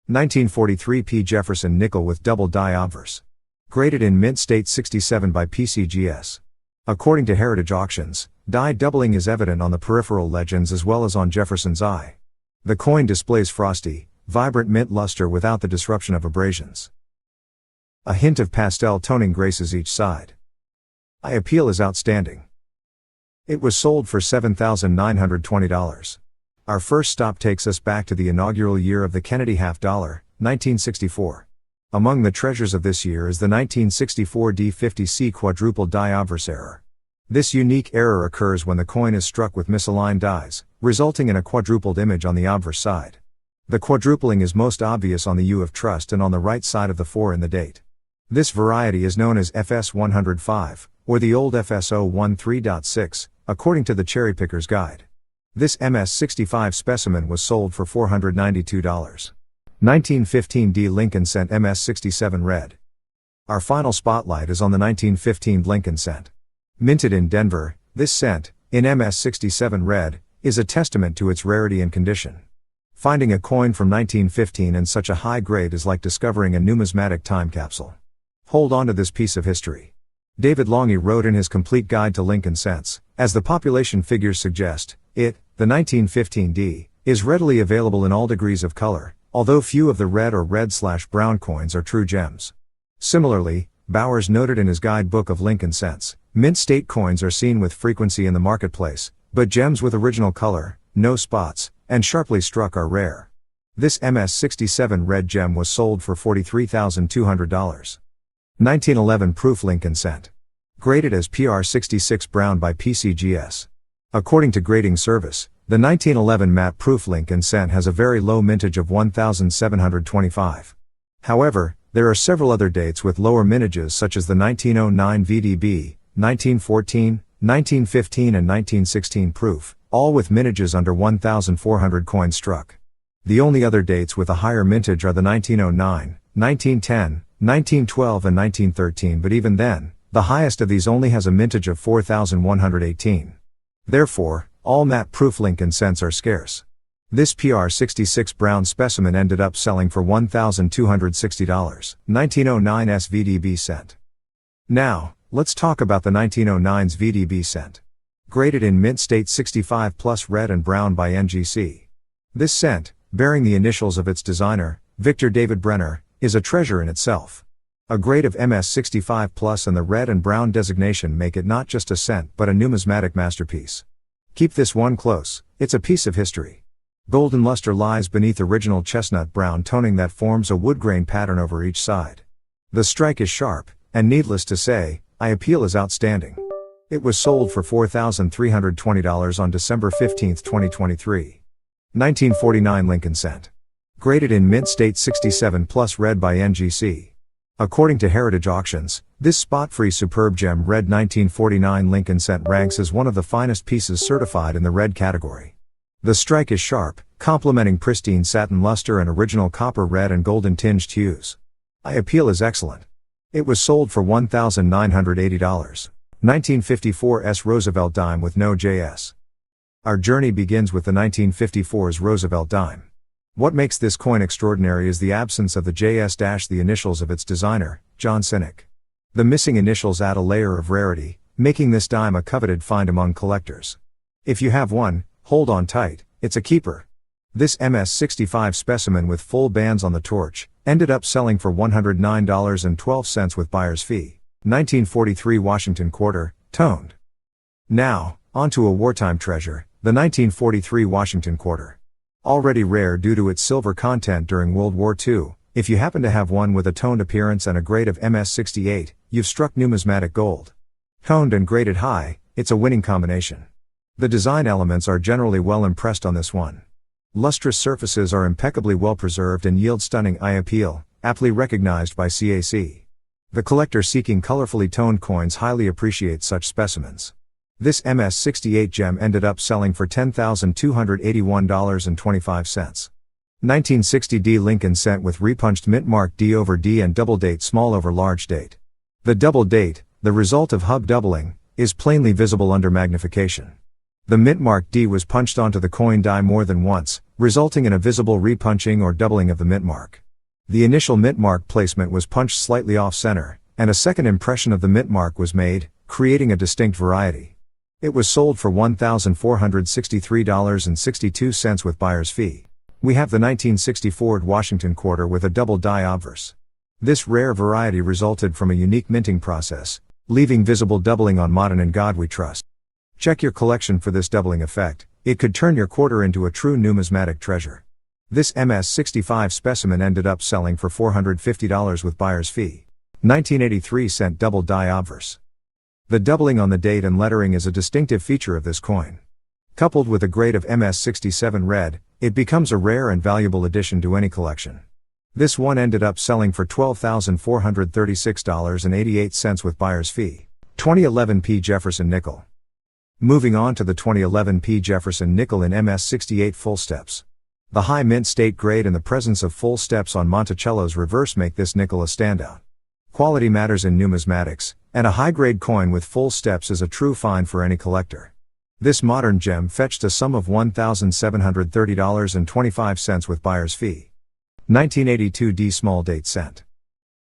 1943 P. Jefferson nickel with double die obverse. Graded in mint state 67 by PCGS. According to Heritage Auctions, die doubling is evident on the peripheral legends as well as on Jefferson's eye. The coin displays frosty, vibrant mint luster without the disruption of abrasions. A hint of pastel toning graces each side. Eye appeal is outstanding. It was sold for $7,920. Our first stop takes us back to the inaugural year of the Kennedy half dollar, 1964. Among the treasures of this year is the 1964 D50C quadruple die obverse error. This unique error occurs when the coin is struck with misaligned dies, resulting in a quadrupled image on the obverse side. The quadrupling is most obvious on the U of trust and on the right side of the 4 in the date. This variety is known as FS 105, or the old FS 013.6, according to the Cherry Picker's Guide. This MS65 specimen was sold for $492. 1915 D Lincoln Cent MS67 Red. Our final spotlight is on the 1915 Lincoln Cent. Minted in Denver, this cent, in MS67 Red, is a testament to its rarity and condition. Finding a coin from 1915 in such a high grade is like discovering a numismatic time capsule. Hold on to this piece of history. David Longy wrote in his complete guide to Lincoln Cents, as the population figures suggest, the 1915 D, is readily available in all degrees of color, although few of the red or red/brown coins are true gems. Similarly, Bowers noted in his guidebook of Lincoln Cents, mint state coins are seen with frequency in the marketplace, but gems with original color, no spots, and sharply struck are rare. This MS67 red gem was sold for $43,200. 1911 proof Lincoln Cent. Graded as PR66 brown by PCGS. According to Grading Service, the 1911 matte proof Lincoln Cent has a very low mintage of 1,725. However, there are several other dates with lower mintages such as the 1909 VDB, 1914, 1915 and 1916 proof, all with mintages under 1,400 coins struck. The only other dates with a higher mintage are the 1909, 1910, 1912 and 1913, but even then, the highest of these only has a mintage of 4,118. Therefore, all matte proof Lincoln Cents are scarce. This PR66 brown specimen ended up selling for $1,260. 1909 SVDB cent. Now, let's talk about the 1909's VDB cent. Graded in mint state 65 plus red and brown by NGC. This cent, bearing the initials of its designer, Victor David Brenner, is a treasure in itself. A grade of MS65 plus and the red and brown designation make it not just a cent but a numismatic masterpiece. Keep this one close, it's a piece of history. Golden luster lies beneath original chestnut brown toning that forms a wood grain pattern over each side. The strike is sharp, and needless to say, eye appeal is outstanding. It was sold for $4,320 on December 15, 2023. 1949 Lincoln Cent. Graded in mint state 67 plus red by NGC. According to Heritage Auctions, this spot-free superb gem red 1949 Lincoln Cent ranks as one of the finest pieces certified in the red category. The strike is sharp, complementing pristine satin luster and original copper red and golden tinged hues. Eye appeal is excellent. It was sold for $1,980. 1954 S Roosevelt dime with no JS. Our journey begins with the 1954's Roosevelt dime. What makes this coin extraordinary is the absence of the JS- the initials of its designer, John Sinek. The missing initials add a layer of rarity, making this dime a coveted find among collectors. If you have one, hold on tight, it's a keeper. This MS65 specimen with full bands on the torch, ended up selling for $109.12 with buyer's fee. 1943 Washington Quarter, toned. Now, onto a wartime treasure, the 1943 Washington Quarter. Already rare due to its silver content during World War II, if you happen to have one with a toned appearance and a grade of MS68, you've struck numismatic gold. Toned and graded high, it's a winning combination. The design elements are generally well impressed on this one. Lustrous surfaces are impeccably well preserved and yield stunning eye appeal, aptly recognized by CAC. The collector seeking colorfully toned coins highly appreciates such specimens. This MS-68 gem ended up selling for $10,281.25. 1960 D Lincoln cent with repunched mint mark D over D and double date small over large date. The double date, the result of hub doubling, is plainly visible under magnification. The mint mark D was punched onto the coin die more than once, resulting in a visible repunching or doubling of the mint mark. The initial mint mark placement was punched slightly off center, and a second impression of the mint mark was made, creating a distinct variety. It was sold for $1,463.62 with buyer's fee. We have the 1960 Ford Washington quarter with a double die obverse. This rare variety resulted from a unique minting process, leaving visible doubling on modern In God We Trust. Check your collection for this doubling effect. It could turn your quarter into a true numismatic treasure. This MS-65 specimen ended up selling for $450 with buyer's fee. 1983 cent double die obverse. The doubling on the date and lettering is a distinctive feature of this coin. Coupled with a grade of MS-67 red, it becomes a rare and valuable addition to any collection. This one ended up selling for $12,436.88 with buyer's fee. 2011 P. Jefferson nickel. Moving on to the 2011 P. Jefferson nickel in MS-68 full steps. The high mint state grade and the presence of full steps on Monticello's reverse make this nickel a standout. Quality matters in numismatics, and a high-grade coin with full steps is a true find for any collector. This modern gem fetched a sum of $1,730.25 with buyer's fee. 1982 D small date cent.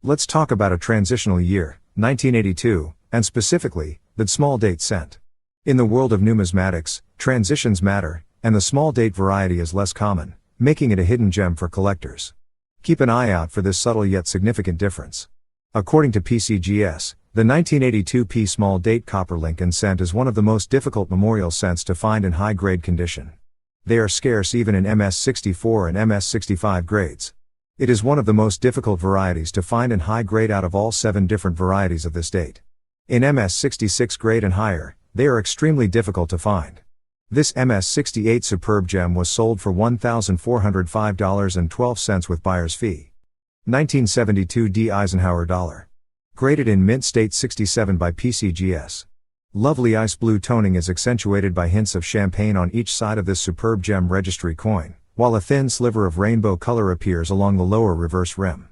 Let's talk about a transitional year, 1982, and specifically, the small date cent. In the world of numismatics, transitions matter, and the small date variety is less common, making it a hidden gem for collectors. Keep an eye out for this subtle yet significant difference. According to PCGS, the 1982 P small date copper Lincoln cent is one of the most difficult memorial cents to find in high-grade condition. They are scarce even in MS-64 and MS-65 grades. It is one of the most difficult varieties to find in high grade out of all 7 different varieties of this date. In MS-66 grade and higher, they are extremely difficult to find. This MS-68 superb gem was sold for $1,405.12 with buyer's fee. 1972 D Eisenhower dollar. Graded in mint state 67 by PCGS. Lovely ice blue toning is accentuated by hints of champagne on each side of this superb gem registry coin, while a thin sliver of rainbow color appears along the lower reverse rim.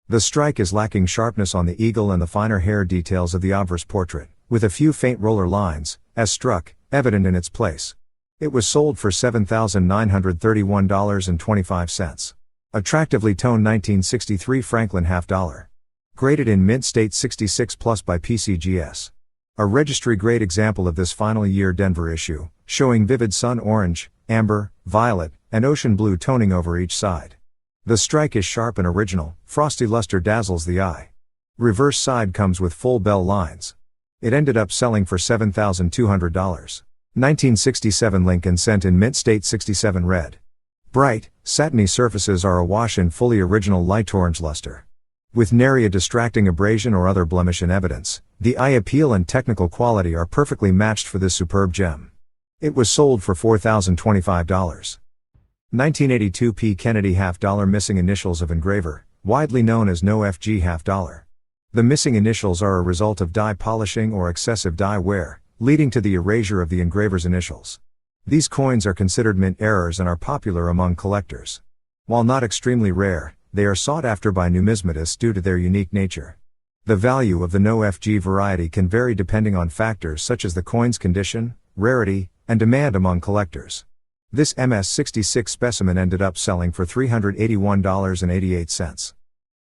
The strike is lacking sharpness on the eagle and the finer hair details of the obverse portrait, with a few faint roller lines, as struck, evident in its place. It was sold for $7,931.25. Attractively toned 1963 Franklin half dollar. Graded in mint state 66 plus by PCGS. A registry grade example of this final year Denver issue, showing vivid sun orange, amber, violet, and ocean blue toning over each side. The strike is sharp and original, frosty luster dazzles the eye. Reverse side comes with full bell lines. It ended up selling for $7,200. 1967 Lincoln cent in mint state 67 red. Bright, satiny surfaces are awash in fully original light orange luster. With nary a distracting abrasion or other blemish in evidence, the eye appeal and technical quality are perfectly matched for this superb gem. It was sold for $4,025. 1982 P. Kennedy half dollar missing initials of engraver, widely known as no FG half dollar. The missing initials are a result of die polishing or excessive die wear, leading to the erasure of the engraver's initials. These coins are considered mint errors and are popular among collectors. While not extremely rare, they are sought after by numismatists due to their unique nature. The value of the no FG variety can vary depending on factors such as the coin's condition, rarity, and demand among collectors. This MS-66 specimen ended up selling for $381.88.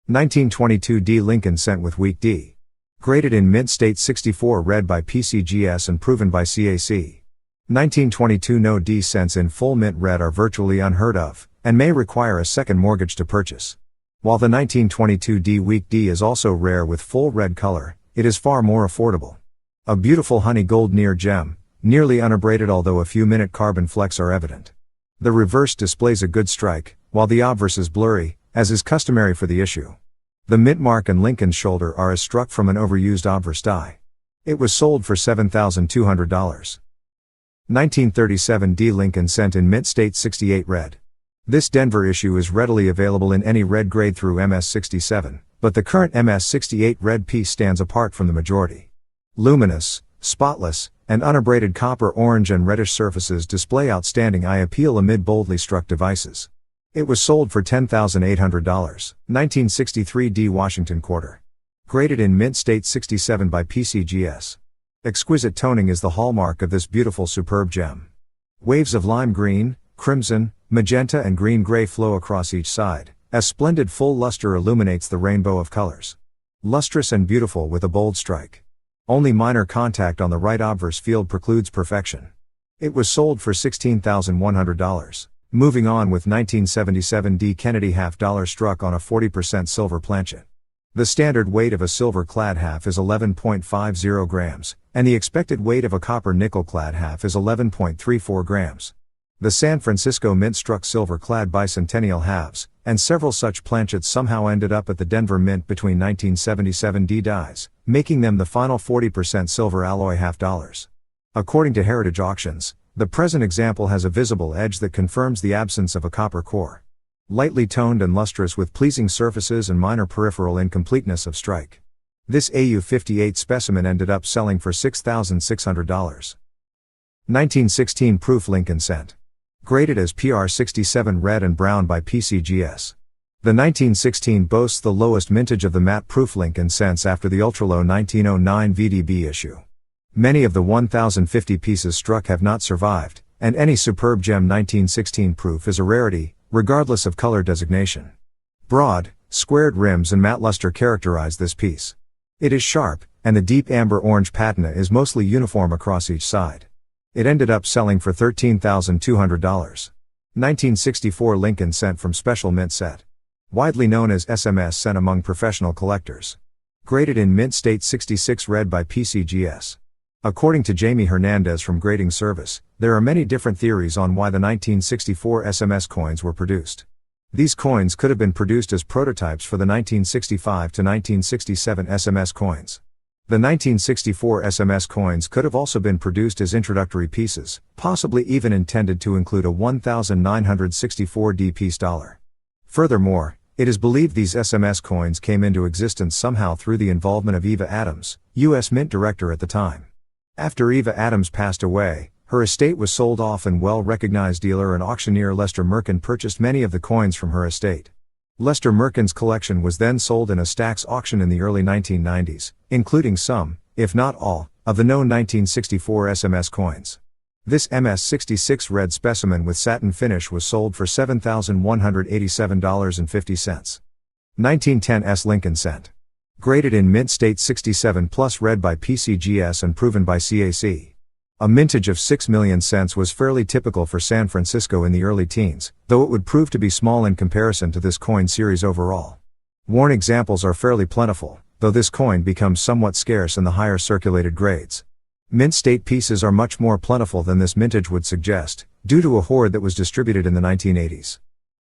1922 D Lincoln cent with weak D. Graded in mint state 64 red by PCGS and proven by CAC. 1922 no D cents in full mint red are virtually unheard of, and may require a second mortgage to purchase. While the 1922 D weak D is also rare with full red color, it is far more affordable. A beautiful honey gold near gem, nearly unabraded although a few minute carbon flecks are evident. The reverse displays a good strike, while the obverse is blurry, as is customary for the issue. The mint mark and Lincoln's shoulder are as struck from an overused obverse die. It was sold for $7,200. 1937 D Lincoln cent in mint state 68 red. This Denver issue is readily available in any red grade through MS67, but the current MS68 red piece stands apart from the majority. Luminous, spotless, and unabraded copper orange and reddish surfaces display outstanding eye appeal amid boldly struck devices. It was sold for $10,800. 1963 D. Washington Quarter. Graded in mint state 67 by PCGS. Exquisite toning is the hallmark of this beautiful superb gem. Waves of lime green, crimson, magenta and green-gray flow across each side, as splendid full luster illuminates the rainbow of colors. Lustrous and beautiful with a bold strike. Only minor contact on the right obverse field precludes perfection. It was sold for $16,100. Moving on with 1977 D. Kennedy half-dollar struck on a 40% silver planchet. The standard weight of a silver-clad half is 11.50 grams, and the expected weight of a copper nickel-clad half is 11.34 grams. The San Francisco Mint struck silver-clad bicentennial halves, and several such planchets somehow ended up at the Denver Mint between 1977 D dies, making them the final 40% silver alloy half-dollars. According to Heritage Auctions, the present example has a visible edge that confirms the absence of a copper core. Lightly toned and lustrous with pleasing surfaces and minor peripheral incompleteness of strike. This AU-58 specimen ended up selling for $6,600. 1916 Proof Lincoln Cent. Graded as PR67 red and brown by PCGS. The 1916 boasts the lowest mintage of the matte proof Lincoln cents after the ultra-low 1909 VDB issue. Many of the 1,050 pieces struck have not survived, and any superb gem 1916 proof is a rarity, regardless of color designation. Broad, squared rims and matte luster characterize this piece. It is sharp, and the deep amber orange patina is mostly uniform across each side. It ended up selling for $13,200. 1964 Lincoln Cent from Special Mint Set. Widely known as SMS cent among professional collectors. Graded in mint state 66 red by PCGS. According to Jamie Hernandez from Grading Service, there are many different theories on why the 1964 SMS coins were produced. These coins could have been produced as prototypes for the 1965 to 1967 SMS coins. The 1964 SMS coins could have also been produced as introductory pieces, possibly even intended to include a 1964 D piece dollar. Furthermore, it is believed these SMS coins came into existence somehow through the involvement of Eva Adams, U.S. Mint Director at the time. After Eva Adams passed away, her estate was sold off and well-recognized dealer and auctioneer Lester Merkin purchased many of the coins from her estate. Lester Merkin's collection was then sold in a Stax auction in the early 1990s, including some, if not all, of the known 1964 SMS coins. This MS66 red specimen with satin finish was sold for $7,187.50. 1910 S Lincoln Cent. Graded in mint state 67 plus red by PCGS and proven by CAC. A mintage of 6 million cents was fairly typical for San Francisco in the early teens, though it would prove to be small in comparison to this coin series overall. Worn examples are fairly plentiful, though this coin becomes somewhat scarce in the higher circulated grades. Mint state pieces are much more plentiful than this mintage would suggest, due to a hoard that was distributed in the 1980s.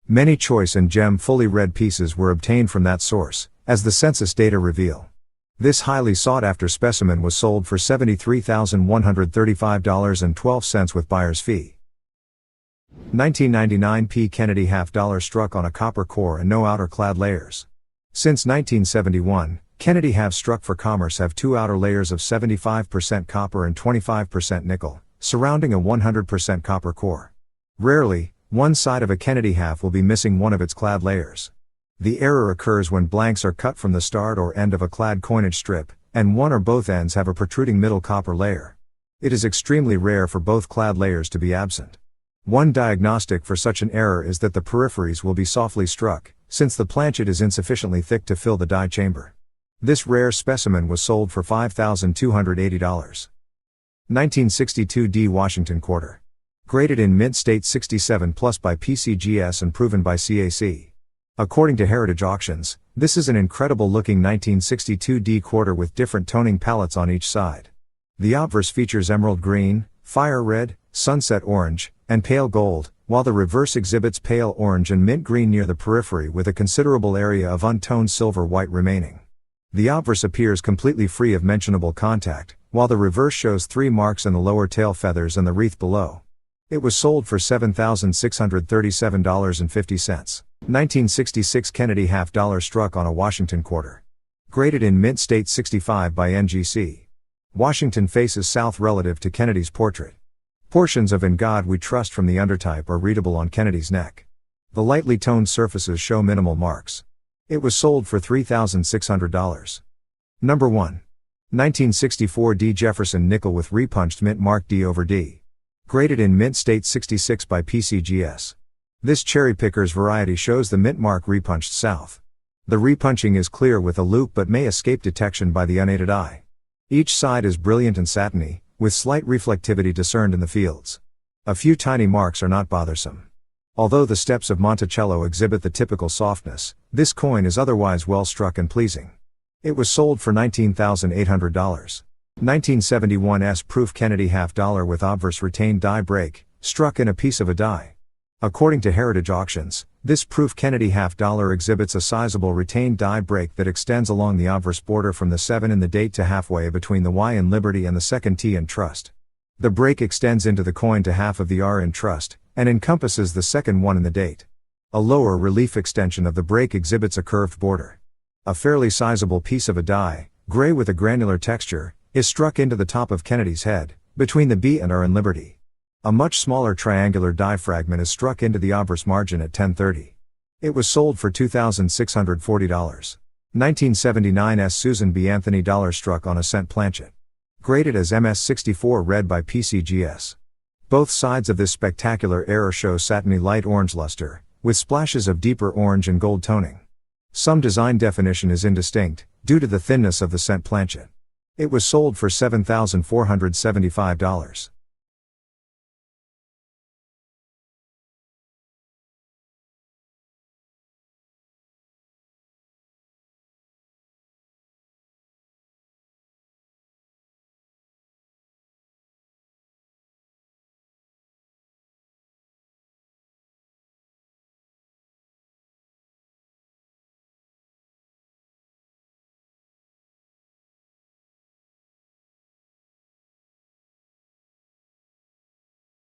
Many choice and gem fully red pieces were obtained from that source, as the census data reveal. This highly sought-after specimen was sold for $73,135.12 with buyer's fee. 1999 P. Kennedy half-dollar struck on a copper core and no outer clad layers. Since 1971, Kennedy halves struck for commerce have two outer layers of 75% copper and 25% nickel, surrounding a 100% copper core. Rarely, one side of a Kennedy half will be missing one of its clad layers. The error occurs when blanks are cut from the start or end of a clad coinage strip, and one or both ends have a protruding middle copper layer. It is extremely rare for both clad layers to be absent. One diagnostic for such an error is that the peripheries will be softly struck, since the planchet is insufficiently thick to fill the die chamber. This rare specimen was sold for $5,280. 1962 D. Washington Quarter. Graded in mint state 67 plus by PCGS and proven by CAC. According to Heritage Auctions, this is an incredible looking 1962 D quarter with different toning palettes on each side. The obverse features emerald green, fire red, sunset orange, and pale gold, while the reverse exhibits pale orange and mint green near the periphery with a considerable area of untoned silver white remaining. The obverse appears completely free of mentionable contact, while the reverse shows 3 marks in the lower tail feathers and the wreath below. It was sold for $7,637.50. 1966 Kennedy $50 struck on a Washington quarter. Graded in Mint State 65 by NGC. Washington faces south relative to Kennedy's portrait. Portions of In God We Trust from the undertype are readable on Kennedy's neck. The lightly toned surfaces show minimal marks. It was sold for $3,600. Number 1. 1964 D. Jefferson nickel with repunched mint mark D/D. Graded in Mint State 66 by PCGS. This cherry picker's variety shows the mint mark repunched south. The repunching is clear with a loop but may escape detection by the unaided eye. Each side is brilliant and satiny, with slight reflectivity discerned in the fields. A few tiny marks are not bothersome. Although the steps of Monticello exhibit the typical softness, this coin is otherwise well struck and pleasing. It was sold for $19,800. 1971 S-proof Kennedy $50 with obverse retained die break, struck in a piece of a die. According to Heritage Auctions, this proof Kennedy $50 exhibits a sizable retained die break that extends along the obverse border from the 7 in the date to halfway between the Y in Liberty and the second T in Trust. The break extends into the coin to half of the R in Trust, and encompasses the second one in the date. A lower relief extension of the break exhibits a curved border. A fairly sizable piece of a die, gray with a granular texture, is struck into the top of Kennedy's head, between the B and R in Liberty. A much smaller triangular die fragment is struck into the obverse margin at 10:30. It was sold for $2,640. 1979 S. Susan B. Anthony dollar struck on a cent planchet. Graded as MS64 read by PCGS. Both sides of this spectacular error show satiny light orange luster, with splashes of deeper orange and gold toning. Some design definition is indistinct, due to the thinness of the cent planchet. It was sold for $7,475.